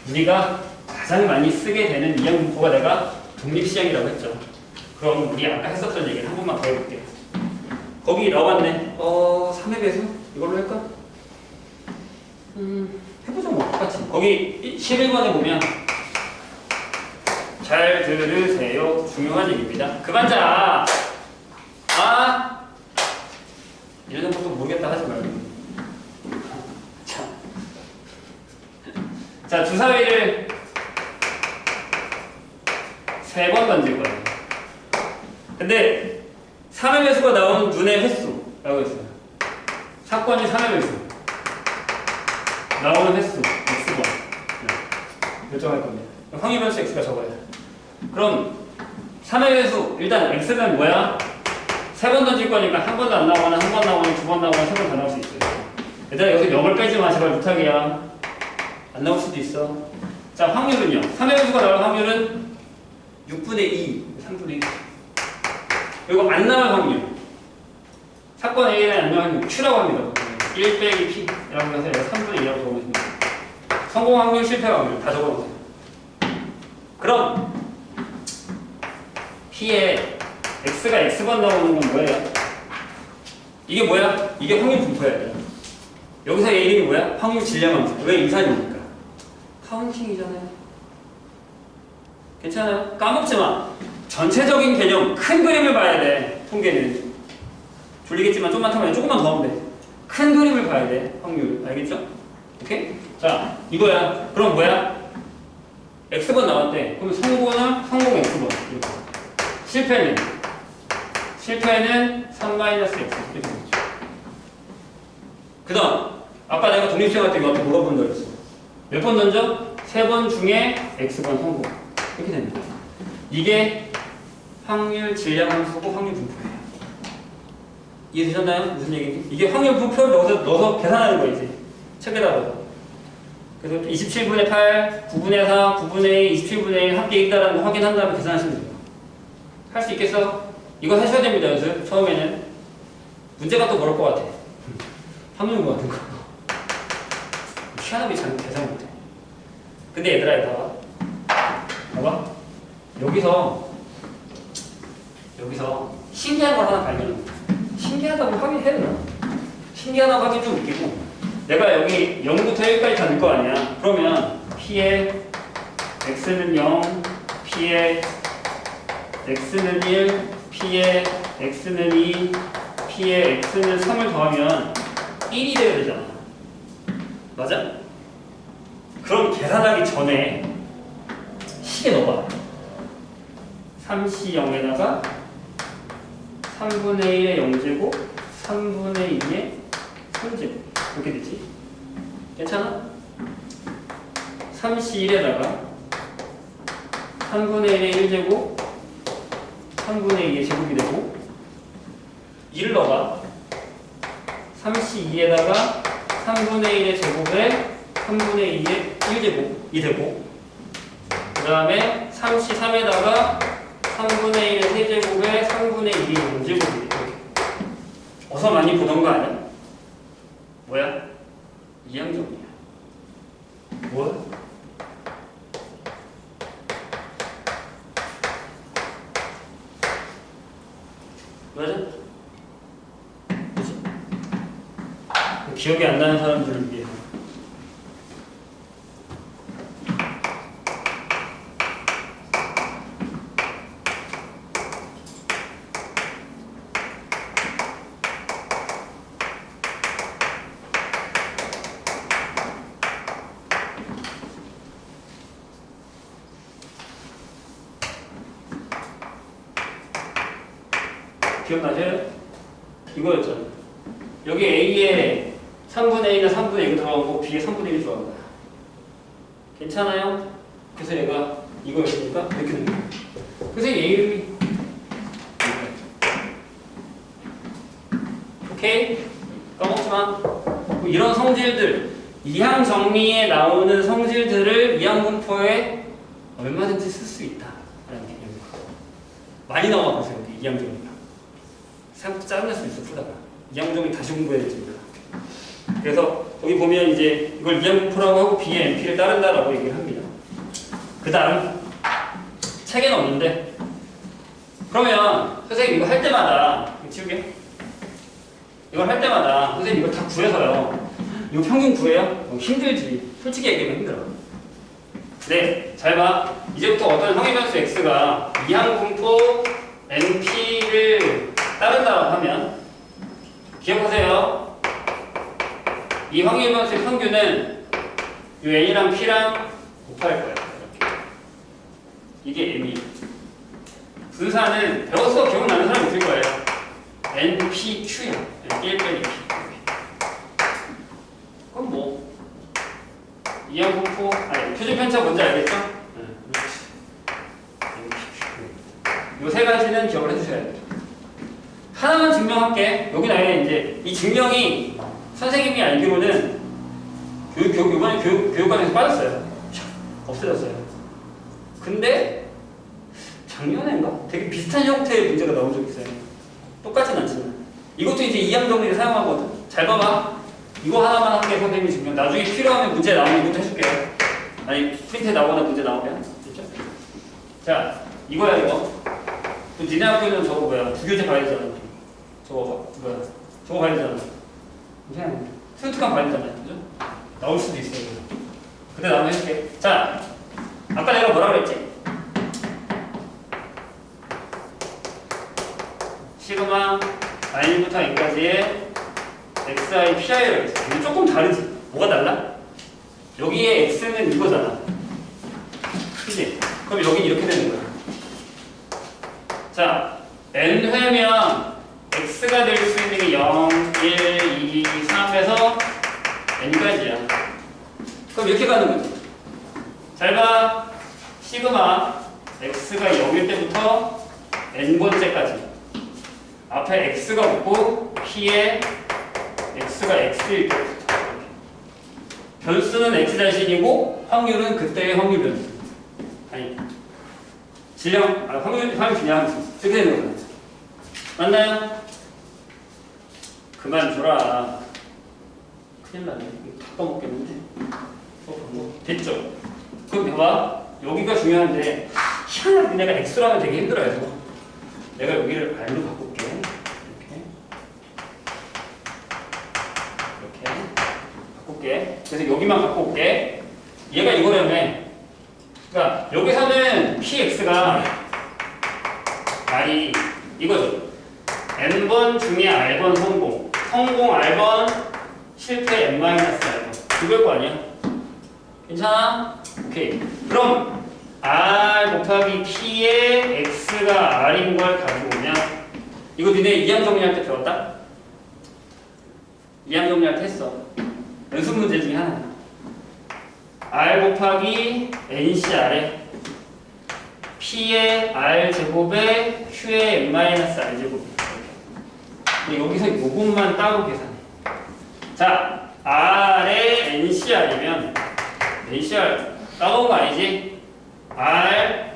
우리가 가장 많이 쓰게 되는 이항분포가 내가 독립시항이라고 했죠. 그럼 우리 아까 했었던 얘기를 한 번만 더 해볼게요. 거기 나왔네. 3의 배수? 이걸로 할까? 해보자 뭐 똑같이. 거기 11번에 보면 잘 들으세요. 중요한 얘기입니다. 그만 자. 이런 것도 모르겠다 하지 말고. 자, 주사위를 3번 던질 거예요. 근데 3의 배수가 나오는 눈의 횟수라고 했어요. 사건이 3의 배수. 나오는 횟수, x번. 결정할 겁니다. 확률 변수 x가 적어야 돼. 그럼 3의 배수, 일단 x는 뭐야? 3번 던질 거니까 한 번도 안 나오거나 한 번 나오거나 2번 나오거나 3번 다 나올 수 있어요. 얘들아, 여기서 0을 빼지 마. 제발 부탁이야. 안 나올 수도 있어. 자, 확률은요. 3의 배수가 나올 확률은 6분의 2, 3분의 1. 그리고 안 나올 확률. 사건 A에 안 나올 확률 Q라고 합니다. 1 빼기 P라고 해서 3분의 2라고 적어보시면 돼요. 성공 확률, 실패 확률 다 적어보세요. 그럼 P에 X가 X번 나오는 건 뭐예요? 이게 뭐야? 이게 확률 분포야. 여기서 얘 이름이 뭐야? 확률 질량함수. 왜 임산이니까? 카운팅이잖아요. 괜찮아요? 까먹지 마. 전체적인 개념, 큰 그림을 봐야 돼. 통계는. 졸리겠지만 좀만 타면 조금만 더 하면 돼. 큰 그림을 봐야 돼. 확률. 알겠죠? 오케이? 자, 이거야. 그럼 뭐야? X번 나왔대. 그럼 성공 X번. 이렇게. 실패는 3-X. 이렇게 되죠. 그 다음, 아까 내가 독립시험 할 때 이거 앞에 물어본 적 있어. 몇 번 던져? 3번 중에 X번 성공. 이렇게 됩니다. 이게 확률 질량함수고 확률 분포예요. 이해되셨나요? 무슨 얘기인지? 이게 확률 분포를 넣어서 계산하는 거예요, 이제. 책에다가. 그래서 27분의 8, 9분의 4, 9분의 2, 27분의 1 합계 있다라는 거 확인한 다음에 계산하시면 돼요. 할 수 있겠어? 이거 하셔야 됩니다, 연습. 처음에는. 문제가 또 그럴 것 같아. 확률 같은 거. 희한하게 잘 계산 못해. 근데 얘들아, 이거 봐봐. 여기서 신기한 걸 하나 발견해. 신기하다고 확인해야 되나? 신기하다고 하긴 좀 웃기고, 내가 여기 0부터 1까지 다 넣을 거 아니야. 그러면 P의 X는 0, P의 X는 1, P의 X는 2, P의 X는 3을 더하면 1이 되어야 되잖아. 맞아? 그럼 계산하기 전에 식에 넣어봐. 3C 0에다가 3분의 1의 0제곱, 3분의 2의 3제곱. 이렇게 되지? 괜찮아? 3C 1에다가 3분의 1의 1제곱, 3분의 2의 제곱이 되고, 2를 넣어봐. 3C 2에다가 3분의 1의 제곱에 3분의 2의 1제곱이 되고, 그 다음에 3C 3에다가 3분의 1의 세제곱에 3분의 2의 0제곱이 되고. 어서 많이 보던 거 아니야? 뭐야? 이항정리야. 뭐? 맞아? 그치? 기억이 안 나는 사람들을 위해 기억나세요? 이거였잖아. 여기 A에 3분의 1이나 3분의 1 들어가고 B에 3분의 1 들어간 거야. 괜찮아요? 그래서 얘가 이거였으니까 이렇게 된 거야. 그래서 얘 이름이 오케이? 까먹지 마. 이런 성질들, 이항 정리에 나오는 성질들을 이항 분포에 얼마든지 쓸 수 있다. 라는 개념입니다. 많이 나와 보세요. 이항 정리가. 생각보다 짜증날 수 있어, 풀다가. 이항 정리 다시 공부해야 되지. 그래서 여기 보면 이제 이걸 이항 분포라고 하고 B의 NP를 따른다라고 얘기를 합니다. 그 다음 책에는 없는데 그러면 선생님 이거 할 때마다 치우게 이걸 할 때마다 선생님 이거 다 구해서요 이거 평균 구해요? 힘들지. 솔직히 얘기하면 힘들어. 네, 잘 봐. 이제부터 어떤 항해변수 x가 이항 분포 np를 따른다고 하면 기억하세요. 이 항해변수의 평균은 이 n이랑 p랑 곱할 거예요. 이게 m이에요. 분사는 배웠어. 기억나는 사람 있을 거예요. npq야. 1 빼기 p. 그럼 뭐 이항 분포 아니 표준 편차 뭔지 알겠죠? 이 세 가지는 기억을 해주셔야 돼요. 하나만 증명할게. 여기 나에 이제 이 증명이 선생님이 알기로는 이번에 교육관에서 빠졌어요. 없어졌어요. 근데 작년인가? 되게 비슷한 형태의 문제가 나온 적 있어요. 똑같진 않지만 이것도 이제 이항 정리를 사용하거든. 잘 봐봐. 이거 하나만 할게. 선생님이 증명. 나중에 필요하면 문제 나오면 이것도 해줄게요. 아니 프린트에 나오거나 문제 나오면 됐죠? 자 이거야 이거. 또 니네 학교는 저거 뭐야 부교재 봐야 되잖아. 저거 뭐야 저거 봐야 되잖아. 그냥 스투칸 봐야 되잖아요. 그죠? 나올 수도 있어요. 그때 나오면 해줄게. 자 아까 내가 뭐라 그랬지? 시그마 i부터 n까지의 xi, pi라고 했어. 이거 조금 다르지? 뭐가 달라? 여기에 x는 이거잖아. 그치? 그럼 여긴 이렇게 되는 거야. 자, n회면 x가 될 수 있는 게 0, 1, 2, 3에서 n까지야. 그럼 이렇게 가는 거지. 잘 봐. 시그마 x가 0일 때부터 n번째까지. 앞에 x가 없고 p에 x가 x일 때부터. 변수는 x 자신이고 확률은 그때의 확률 변수. 아니 질량, 확률 그냥 이렇게 되는 거예요. 맞나요? 그만 줘라. 큰일 나네. 다 까먹겠는데. 됐죠? 그럼 봐봐. 여기가 중요한데 희한하게 내가 x로 하면 되게 힘들어요. 내가 여기를 r로 바꿀게. 이렇게 바꿀게. 그래서 여기만 갖고 올게. 얘가 이거라며. 그러니까 여기서는 px가 r이 이거죠. n번 중에 r번 성공, 성공 r번, 실패 n-r번. 그걸 거 아니야? 괜찮아? 오케이. 그럼 r 곱하기 p에 x가 r인 걸 가지고 오면 이거 니네 이항 정리할 때 배웠다? 이항 정리할 때 했어. 연습 문제 중에 하나야. r 곱하기 ncr에 p의 r 제곱에 q의 n-r 제곱. 여기서 이것만 따로 계산해. 자, r의 ncr이면 ncr 따가운 거 아니지? r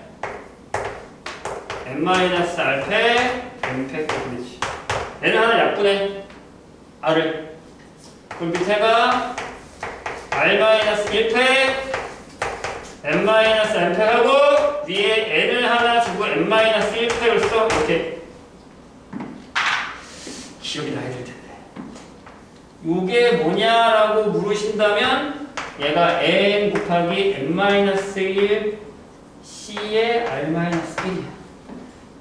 n-r 패 n 팩토 그렇지. 얘는 하나 약분해. r을 그럼 밑에가 r-1팩 n-n팩 하고 위에 n을 하나 주고 n-1팩을 써. 이렇게 기억이 나야 될 텐데. 이게 뭐냐라고 물으신다면 얘가 n 곱하기 n-1 c의 r-1이야.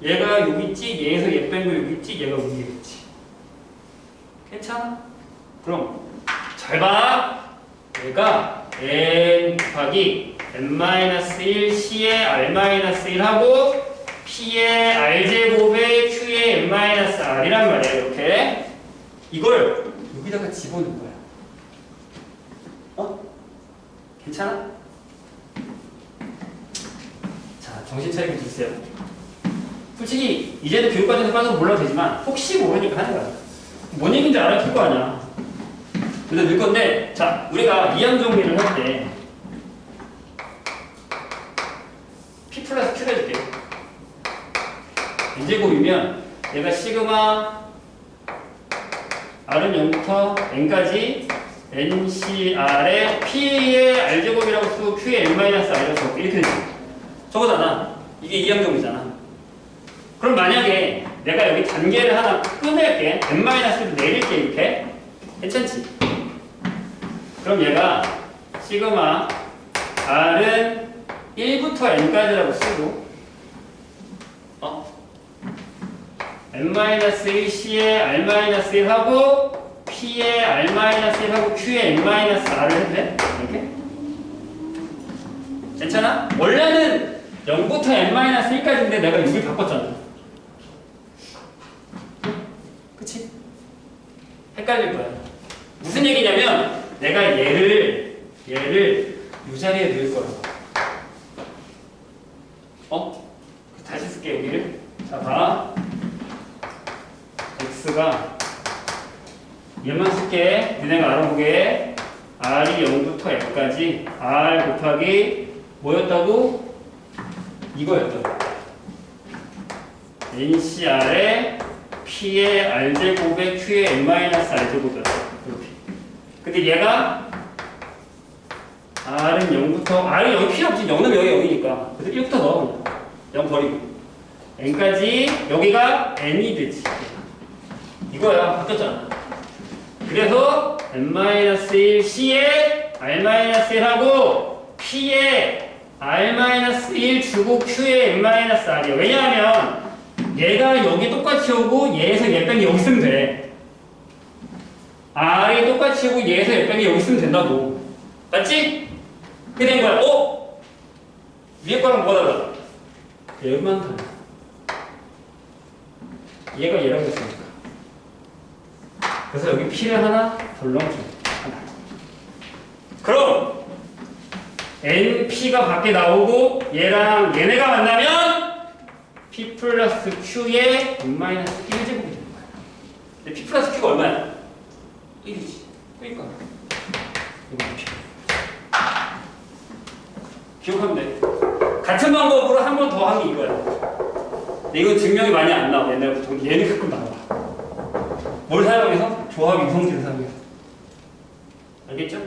얘가 여기 있지, 얘에서 얘 뺀 거 여기 있지, 얘가 위에 있지. 괜찮아? 그럼 잘 봐. 얘가 n 곱하기 n-1 c의 r-1 하고 p의 r제곱의 q의 n-r이란 말이야. 이렇게 이걸 여기다가 집어넣은 거야. 어? 괜찮아? 자, 정신 차리고 주세요. 솔직히 이제는 교육과정에서 빠져서 몰라도 되지만 혹시 모르니까 하는 거야. 뭔 얘기인지 알아볼 거 아니야. 근데 늘 건데, 자, 우리가 이항 정리를 할 때 P 플러스 Q를 해줄게요. n제곱이면 얘가 시그마 R은 0부터 N까지 NCR의 P의 R제곱이라고 쓰고 Q의 N-R이라고 적게 이렇게 되죠. 저거잖아. 이게 이항 정리잖아. 그럼 만약에 내가 여기 단계를 하나 끊을게. N-를 내릴게. 이렇게. 괜찮지? 그럼 얘가 시그마 R은 1부터 N까지라고 쓰고 N-1C의 R-1 하고 P의 R-1 하고 Q의 N-R을 해도 돼? 이렇게? 괜찮아? 원래는 0부터 N-1까지인데 내가 6을 바꿨잖아. 그치? 헷갈릴 거야. 무슨 얘기냐면 내가 얘를 이 자리에 넣을 거라고. 다시 쓸게 여기를. 자, 봐. x가 얘만 쓸게. 니네가 알아보게. r이 0부터 f까지 r 곱하기 뭐였다고? 이거였다고. NCR의 P의 R제곱의 Q의 N-R제곱이었어. 이렇게. 근데 얘가 R은 0부터, R이 여기 필요 없지. 0은 여기 0이니까. 그래서 1부터 넣어. 0 버리고. N까지 여기가 N이 되지. 이거야. 바뀌었잖아. 그래서 N-1 C에 R-1하고 P에 R-1 주고 Q에 N-R이야. 왜냐하면 얘가 여기 똑같이 오고 얘에서 얘 뺀 게 여기 있으면 돼. R이 똑같이 오고 얘에서 얘 뺀 게 여기 있으면 된다고. 맞지? 그게 된 거야. 위에 거랑 뭐가 달라? 얘만 달라. 얘가 얘랑 됐으니까. 그래서 여기 P를 하나 덜렁 줘. 하나. 그럼 NP가 밖에 나오고 얘랑 얘네가 만나면 P 플러스 Q의 N-1제곱이 되는 거야. 근데 P 플러스 Q가 얼마야? 1이지. 그러니까 이거 P. 기억하면 돼. 같은 방법으로 한 번 더 한 게 이거야. 근데 이건 증명이 많이 안 나와. 옛날부터. 얘는 가끔 나와. 뭘 사용해서? 조합 이성질을 사용해서. 알겠죠?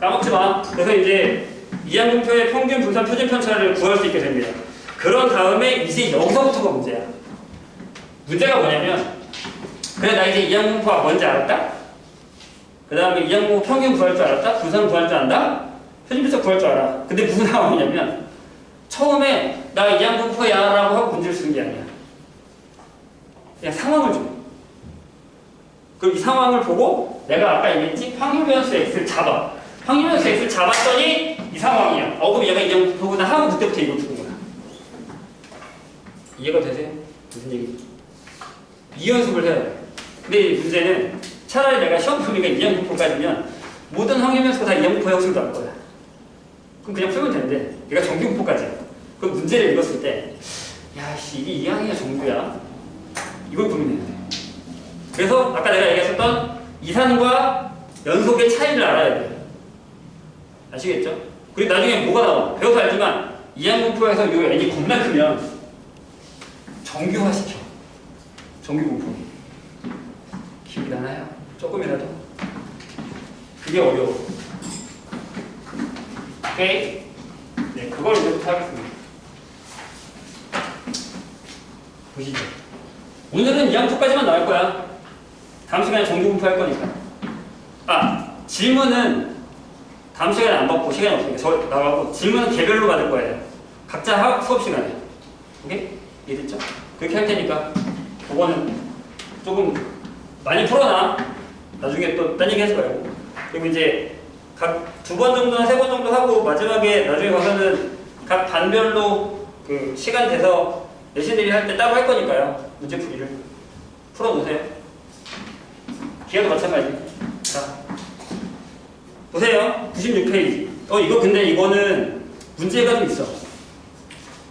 까먹지 마. 그래서 이제 이항분표의 평균 분산 표준 편차를 구할 수 있게 됩니다. 그런 다음에 이제 여기서부터가 문제야. 문제가 뭐냐면, 그래 나 이제 이항분포가 뭔지 알았다? 그 다음에 이항분포 평균 구할 줄 알았다? 분산 구할 줄 안다? 표준 편차 구할 줄 알아. 근데 무슨 상황이냐면 처음에 나 이항분포야 라고 하고 문제를 쓰는 게 아니야. 그냥 상황을 줘. 그럼 이 상황을 보고 내가 아까 얘기했지? 확률 변수 x를 잡아. 확률 변수 x를 잡았더니 이 상황이야. 그럼 얘가 이항분포구나 하고 그때부터 이걸 푸는 거야. 이해가 되세요? 무슨 얘기지? 이 연습을 해야 돼. 근데 이 문제는 차라리 내가 시험 보니까 이항분포까지면 모든 확률 변수가 다 이항분포 형식으로 나올 거야. 그럼 그냥 풀면 되는데 얘가 정규분포까지야. 그럼 문제를 읽었을 때 야씨 이게 이항이야 정규야? 이걸 고민해야 돼. 그래서 아까 내가 얘기했었던 이산과 연속의 차이를 알아야 돼. 아시겠죠? 그리고 나중에 뭐가 나와? 배워서 알지만 이항분포에서 요 n이 겁나 크면 정규화시켜. 정규분포. 기억이 나나요? 조금이라도? 그게 어려워. 오케이? 네, 그걸 이제부터 하겠습니다. 보시죠. 오늘은 2항초까지만 나올 거야. 다음 시간에 정규분포 할 거니까. 아, 질문은 다음 시간에 안 받고 시간이 없으니까 저 나가고 질문은 개별로 받을 거예요. 각자 수업 시간에. 오케이? 이해됐죠? 그렇게 할 테니까 그거는 조금 많이 풀어놔. 나중에 또 딴 얘기 하지 말고. 그리고 이제 각 2번 정도나 3번 정도 하고 마지막에 나중에 가서는 각 반별로 그 시간 돼서 내신들이 할 때 따로 할 거니까요. 문제 풀이를 풀어놓으세요. 기하도 마찬가지. 자, 보세요. 96페이지. 이거 근데 이거는 문제가 좀 있어.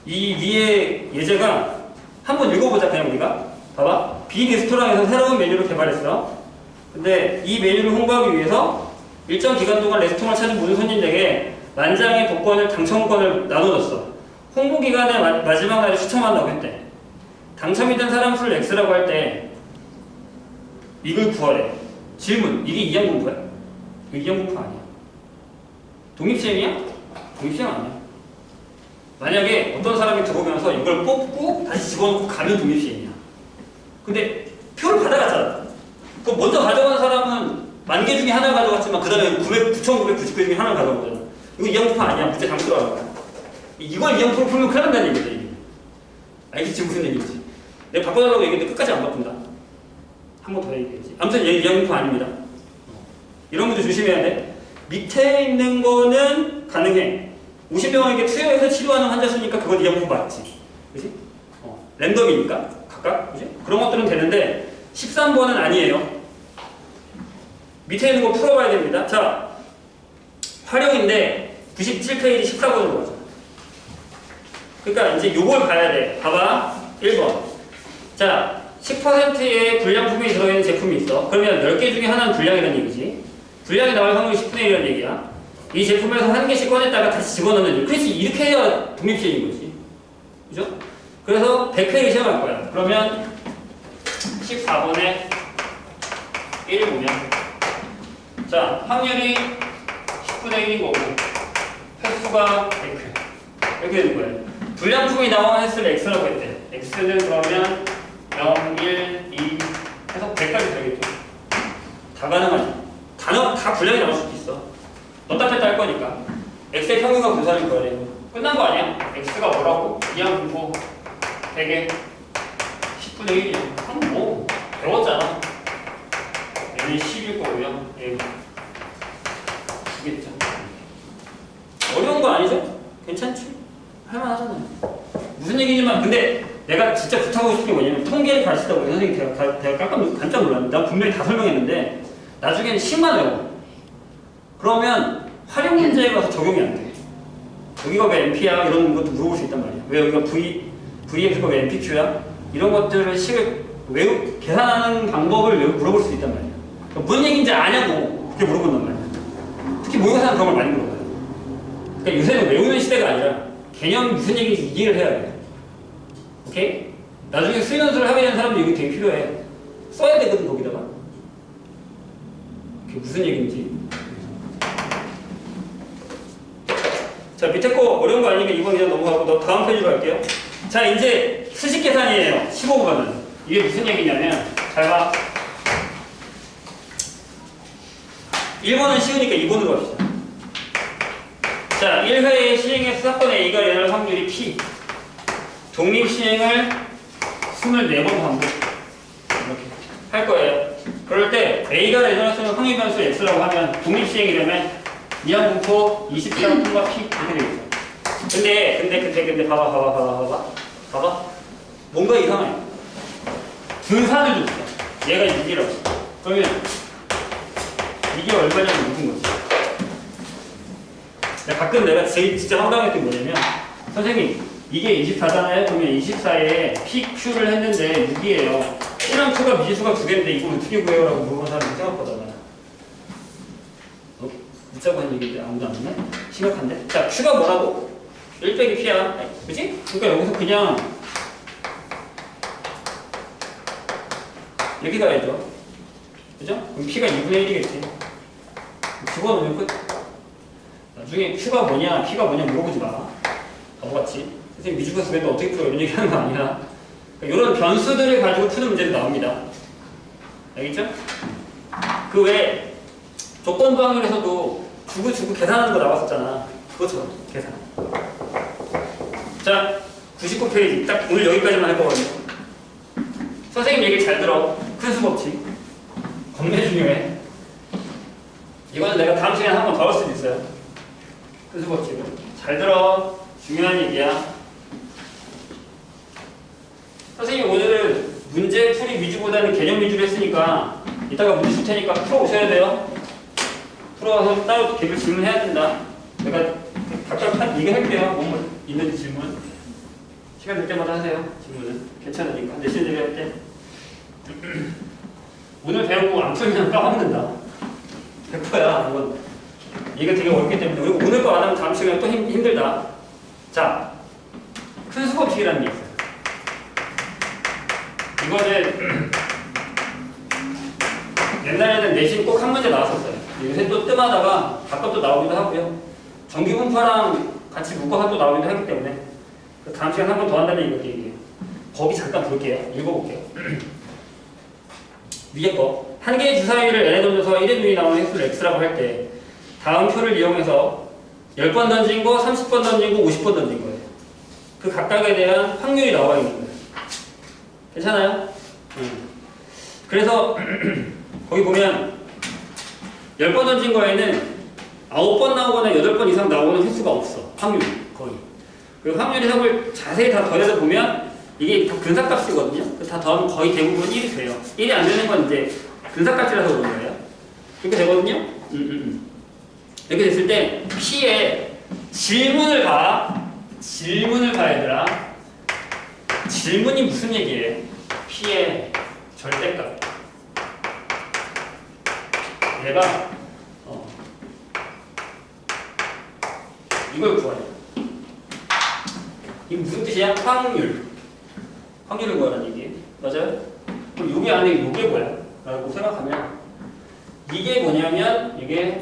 이 위에 예제가 한번 읽어보자. 그냥 우리가 봐봐. 비 레스토랑에서 새로운 메뉴를 개발했어. 근데 이 메뉴를 홍보하기 위해서 일정 기간 동안 레스토랑을 찾은 모든 손님에게 만장의 복권을 당첨권을 나눠줬어. 홍보 기간의 마지막 날에 추첨한다고 했대. 당첨이 된 사람 수를 X라고 할 때 이걸 구하래. 질문. 이게 이항분포야? 이거 이항분포 아니야. 독립시행이야? 독립시행 아니야. 만약에 어떤 사람이 들어오면서 이걸 뽑고 다시 집어넣고 가면 독립시행이야. 근데 표를 받아갔잖아. 그 먼저 가져간 사람은 10,000개 중에 하나 가져갔지만 그 다음에 9,999개 중에 하나 가져간 거잖아. 이거 이항분포 아니야. 문제 잘못 들어가는 거야. 이걸 이항분포로 풀면 큰일 난다는 얘기다. 이게. 알겠지? 무슨 얘기인지. 내가 바꿔달라고 얘기했는데 끝까지 안 바꾼다. 한 번 더 얘기해야지. 아무튼 얘 이항분포 아닙니다. 이런 문제 조심해야 돼. 밑에 있는 거는 가능해. 50명에게 투여해서 치료하는 환자 수니까 그건 이항분포 맞지. 그지? 랜덤이니까 각각. 그지? 그런 것들은 되는데 13번은 아니에요. 밑에 있는 거 풀어봐야 됩니다. 자, 활용인데 97페이지 14번으로 가자. 그러니까 이제 요걸 봐야 돼. 봐봐. 1번. 자, 10%의 불량품이 들어있는 제품이 있어. 그러면 10개 중에 하나는 불량이라는 얘기지. 불량이 나올 확률이 10분의 1이라는 얘기야. 이 제품에서 한 개씩 꺼냈다가 다시 집어넣는 일. 그렇지. 이렇게 해야 독립시행인 거지. 그죠? 그래서 100회를 시험할 거야. 그러면 14번에 1을 보면 자, 확률이 10분의 1인 거고 횟수가 100회. 이렇게 되는 거예요. 불량품이 나온 횟수를 X라고 했대. X는 그러면 0, 1, 2 해서 100까지 되겠죠. 다 가능하지. 다 불량이 나올 수도 있어. 넣다 뺐다 할 거니까. X의 평균과 분산일 거야. 끝난 거 아니야? X가 뭐라고? 이항분포 100에 10분의 1이야. 그럼 뭐 배웠잖아. 얘는 10일 거고요. 얘 주겠죠. 어려운 거 아니죠? 괜찮지? 할만하잖아요. 무슨 얘기지만 근데 내가 진짜 부탁하고 싶은 게 뭐냐면 통계를 가르치다 보니 선생님이 제가 깜짝 놀랐는데 나 분명히 다 설명했는데 나중에는 10만 외워. 그러면 활용 문제에 가서 적용이 안 돼. 여기가 왜 NP야? 이런 것도 물어볼 수 있단 말이야. 왜 여기가 VX가 왜 NPQ야? 이런 것들을 계산하는 방법을 물어볼 수 있단 말이야. 그러니까 무슨 얘기인지 아냐고 그렇게 물어본단 말이야. 특히 모의고사는 그런 걸 많이 물어봐요. 그러니까 요새는 외우는 시대가 아니라 개념이 무슨 얘기인지 이해를 해야 돼. 오케이? 나중에 수행 연수를 하게 되는 사람도 이게 되게 필요해. 써야 되거든 거기다가. 그게 무슨 얘기인지. 자, 밑에 거 어려운 거 아니면 이번 그냥 넘어가고 다음 페이지로 갈게요. 자, 이제 수식 계산이에요. 15번은. 이게 무슨 얘기냐면 잘 봐. 1번은 쉬우니까 2번으로 갑시다. 자, 1회에 시행해서 사건의 A가 일어날 확률이 P. 독립시행을 24번 반복. 이렇게 할 거예요. 그럴 때 A가 일어날 수 있는 확률 변수 X라고 하면 독립시행이 되면 이항분포 23가 P 이렇게 되겠어. 근데 봐봐. 뭔가 이상해. 분산을 줬어. 얘가 6이라고. 그러면 이게 얼마냐면 묻은 거지. 가끔 내가 진짜 황당했던 게 뭐냐면 선생님 이게 24잖아요. 그러면 24에 PQ를 했는데 6이에요. P랑 Q가 미지수가 2개인데 이걸 어떻게 구해요? 라고 물어본 사람이 생각보다 많아. 묻자고 한 얘기인데 아무도 안 했네? 심각한데? 자, Q가 뭐라고? 1 빼기 P야. 그치? 그러니까 여기서 그냥 여기 가야죠. 그죠? 그럼 P가 2분의 1이겠지. 집어넣으면 끝. 나중에 Q가 뭐냐, P가 뭐냐 물어보지 마. 바보같이. 선생님 미주가 수인데 어떻게 풀어? 이런 얘기 하는 거 아니야. 그러니까 이런 변수들을 가지고 푸는 문제도 나옵니다. 알겠죠? 그 외에 조건부 확률에서도 주고 계산하는 거 나왔었잖아. 그것처럼 계산. 자, 99페이지. 딱 오늘 여기까지만 할 거거든요. 선생님 얘기 잘 들어. 큰 수 법칙. 겁내 중요해. 이거는 내가 다음 시간에 한 번 더 할 수도 있어요. 큰 수 법칙을. 잘 들어. 중요한 얘기야. 선생님 오늘은 문제 풀이 위주보다는 개념 위주로 했으니까 이따가 문제 줄 테니까 풀어오셔야 돼요. 풀어와서 따로 개별 질문해야 된다. 내가 각각 얘기할게요. 뭐 있는지 질문. 시간 될 때마다 하세요. 질문은. 괜찮으니까. 내신 얘기할 때. 오늘 배우고 안 풀면 까먹는다. 100%야. 이건. 이게 되게 어렵기 때문에. 그리고 오늘 거 안 하면 다음 시간에 또 힘들다. 자, 큰 수법칙이라는 게 있어요. 이거는 옛날에는 내신 꼭 한 문제 나왔었어요. 요새 또 뜸하다가 가끔 또 나오기도 하고요. 정기분파랑 같이 묶어서 또 나오기도 하기 때문에 다음 시간에 한 번 더 한다는 얘기예요. 법이 잠깐 볼게요. 읽어볼게요. 위에 거. 한 개의 주사위를 n에 던져서 1의 눈이 나오는 횟수를 x라고 할 때 다음 표를 이용해서 10번 던진 거, 30번 던진 거, 50번 던진 거예요. 그 각각에 대한 확률이 나와 있는 거예요. 괜찮아요? 그래서 거기 보면 10번 던진 거에는 9번 나오거나 8번 이상 나오는 횟수가 없어. 확률이 거의. 그리고 확률 해석을 자세히 다 더해서 보면 이게 다 근사값이거든요. 그래서 다 더하면 거의 대부분 1이 돼요. 1이 안 되는 건 이제 근사값이라서 그런 거예요. 이렇게 되거든요. 이렇게 됐을 때 P에 질문을 봐. 질문을 봐 얘들아. 질문이 무슨 얘기예요? P의 절대값. 얘가 이걸 구하래. 이게 무슨 뜻이야? 확률. 확률을 구하라는 얘기예요. 맞아요? 그럼 여기 안에 이게 뭐야? 라고 생각하면 이게 뭐냐면 이게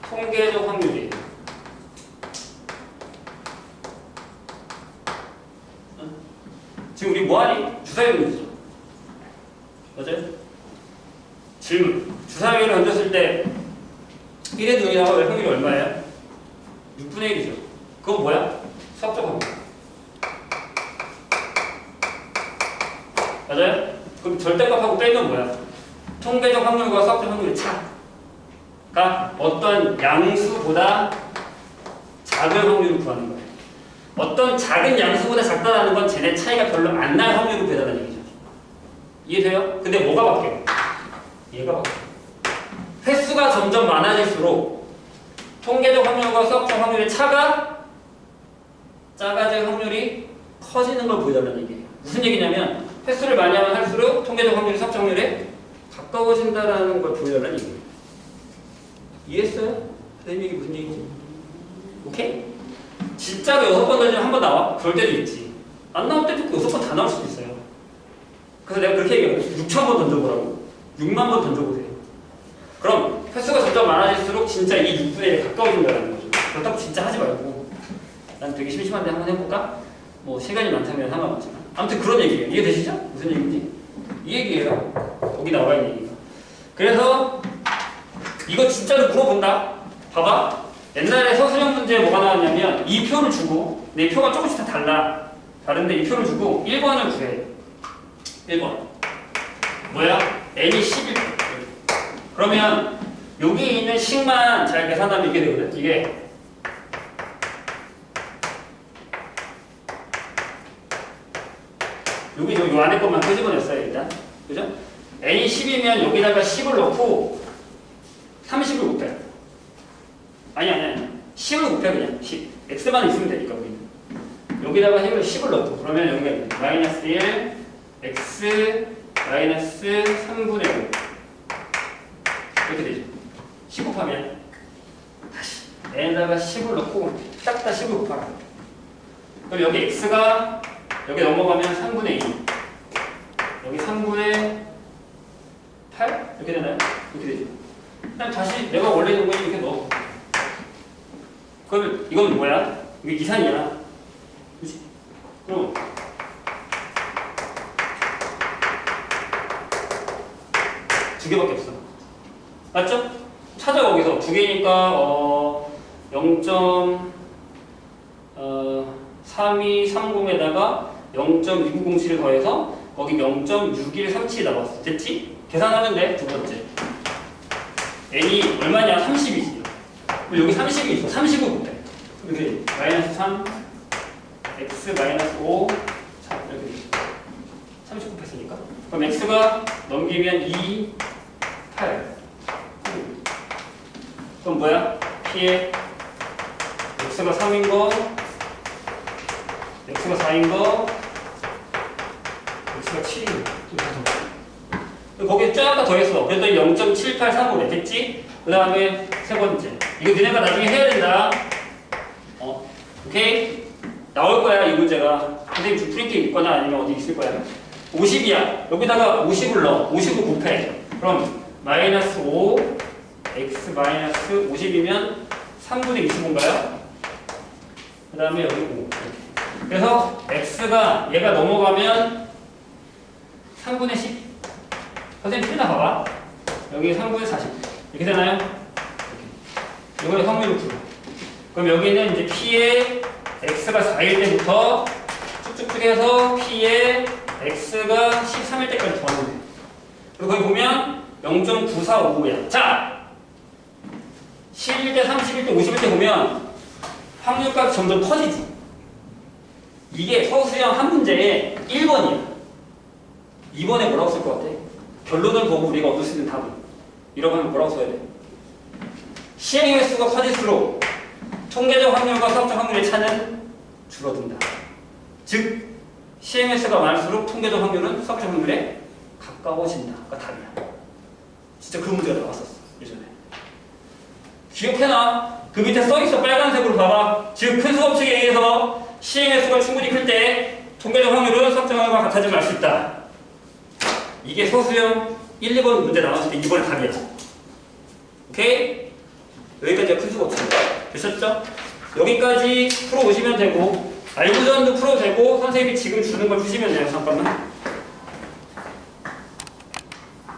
통계적 확률이에요. 지금 우리 뭐하니? 주사위 던지죠. 맞아요? 질문. 주사위를 던졌을 때 1의 눈이 나올 확률이 얼마예요? 6분의 1이죠. 그건 뭐야? 수학적 확률. 맞아요? 그럼 절대값하고 빼면 뭐야? 통계적 확률과 수학적 확률의 차가 어떤 양수보다 작은 확률을 구하는 거예요. 어떤 작은 양수보다 작다라는 건 쟤네 차이가 별로 안 날 확률을 구해달라는 얘기죠. 이해돼요? 근데 뭐가 바뀌어요? 얘가 바뀌어요. 횟수가 점점 많아질수록 통계적 확률과 수학적 확률의 차가 작아질 확률이 커지는 걸 보여달라는 얘기예요. 무슨 얘기냐면 횟수를 많이 하면 할수록 통계적 확률이 수학적 확률에 가까워진다라는 걸 보여달라는 얘기예요. 이해했어요? 선생님 얘기 무슨 얘기지? 오케이? 진짜로 6번 던지면 한 번 나와? 그럴 때도 있지. 안 나올 때도 있고 6번 다 나올 수도 있어요. 그래서 내가 그렇게 얘기하거든. 6,000번 던져보라고. 6만 번 던져보세요. 그럼 횟수가 점점 많아질수록 진짜 이 6분의 1에 가까워진다는 거죠. 그렇다고 진짜 하지 말고 난 되게 심심한데 한번 해볼까? 뭐 시간이 많다면 상관없지만 아무튼 그런 얘기예요. 이해되시죠? 무슨 얘기인지? 이 얘기예요. 거기 나와 있는 얘기가. 그래서 이거 진짜로 물어본다. 봐봐. 옛날에 서술형 문제에 뭐가 나왔냐면 이 표를 주고 내 표가 조금씩 다 달라. 다른데 이 표를 주고 1번을 구해. 1번. 뭐야? n이 11. 그러면 여기 있는 식만 잘 계산하면 이게 되거든. 이게 여기 요 안에 것만 끄집어냈어요 일단. 그죠? n이 10이면 여기다가 10을 넣고 30을 곱해. 아니 10을 곱해 그냥 10. x만 있으면 되니까 우리는. 여기다가 10을 넣고 그러면 여기가 있네. 마이너스 1 x 마이너스 3분의 5 이렇게 되죠. 10 곱하면 다시 n에다가 10을 넣고 딱 다 10을 곱하라. 그럼 여기 x가 여기 넘어가면 3분의 2 여기 3분의 8 이렇게 되나요? 이렇게 되죠. 그냥 다시 내가 원래 있는 거에 이렇게 넣어. 그럼 이건 뭐야? 이게 이산이야. 그치? 그럼 두 개밖에 없어. 맞죠? 찾아 거기서 두 개니까 0.3230에다가 0.2907을 더해서 거기 0.6137 나왔어. 됐지? 계산하면 돼. 두 번째. n이 얼마냐? 30이지. 여기 30이 있어. 30을 곱해. 이렇게 마이너스 3, x 마이너스 5, 3 이렇게 30 곱했으니까. 그럼 x가 넘기면 2, 8. 그럼 뭐야? p에 x가 3인 거, x가 4인 거, x가 7인 거. 거기에 쫙 더했어. 그랬더니 0.7835래. 됐지? 그 다음에 세 번째. 이거 너네가 나중에 해야 된다. 오케이? 나올 거야, 이 문제가. 선생님 좀 프린트 있거나 아니면 어디 있을 거야. 50이야. 여기다가 50을 넣어. 50을 곱해. 그럼 마이너스 5, x 마이너스 50이면 3분의 25인가요? 그 다음에 여기 5. 그래서 x가 얘가 넘어가면 3분의 10. 선생님 틀나 봐봐. 여기 3분의 40. 이렇게 되나요? 이렇게. 이거는 확률을 풀어. 그럼 여기는 이제 p에 x가 4일 때부터 쭉쭉쭉 해서 p에 x가 13일 때까지 더하면 돼. 그리고 거기 보면 0.9455야. 자! 11대, 31대, 51대 보면 확률값이 점점 커지지. 이게 서수형 한 문제에 1번이야. 2번에 뭐라고 쓸 것 같아? 결론을 보고 우리가 얻을 수 있는 답은 이라고 하면 뭐라고 써야 돼? 시행 횟수가 커질수록 통계적 확률과 수학적 확률의 차는 줄어든다. 즉 시행 횟수가 많을수록 통계적 확률은 수학적 확률에 가까워진다가 답이야. 진짜 그 문제가 나왔었어 예전에. 기억해놔. 그 밑에 써있어. 빨간색으로 봐봐. 즉 큰 수업칙에 의해서 시행 횟수가 충분히 클 때 통계적 확률은 수학적 확률과 같아지지 말 수 있다. 이게 소수형 1, 2번 문제 나왔을 때 2번의 답이야. 오케이? 여기까지가 큰 수가 없습니다. 되셨죠? 여기까지 풀어오시면 되고 알고전도 풀어도 되고 선생님이 지금 주는 걸 푸시면 돼요. 잠깐만.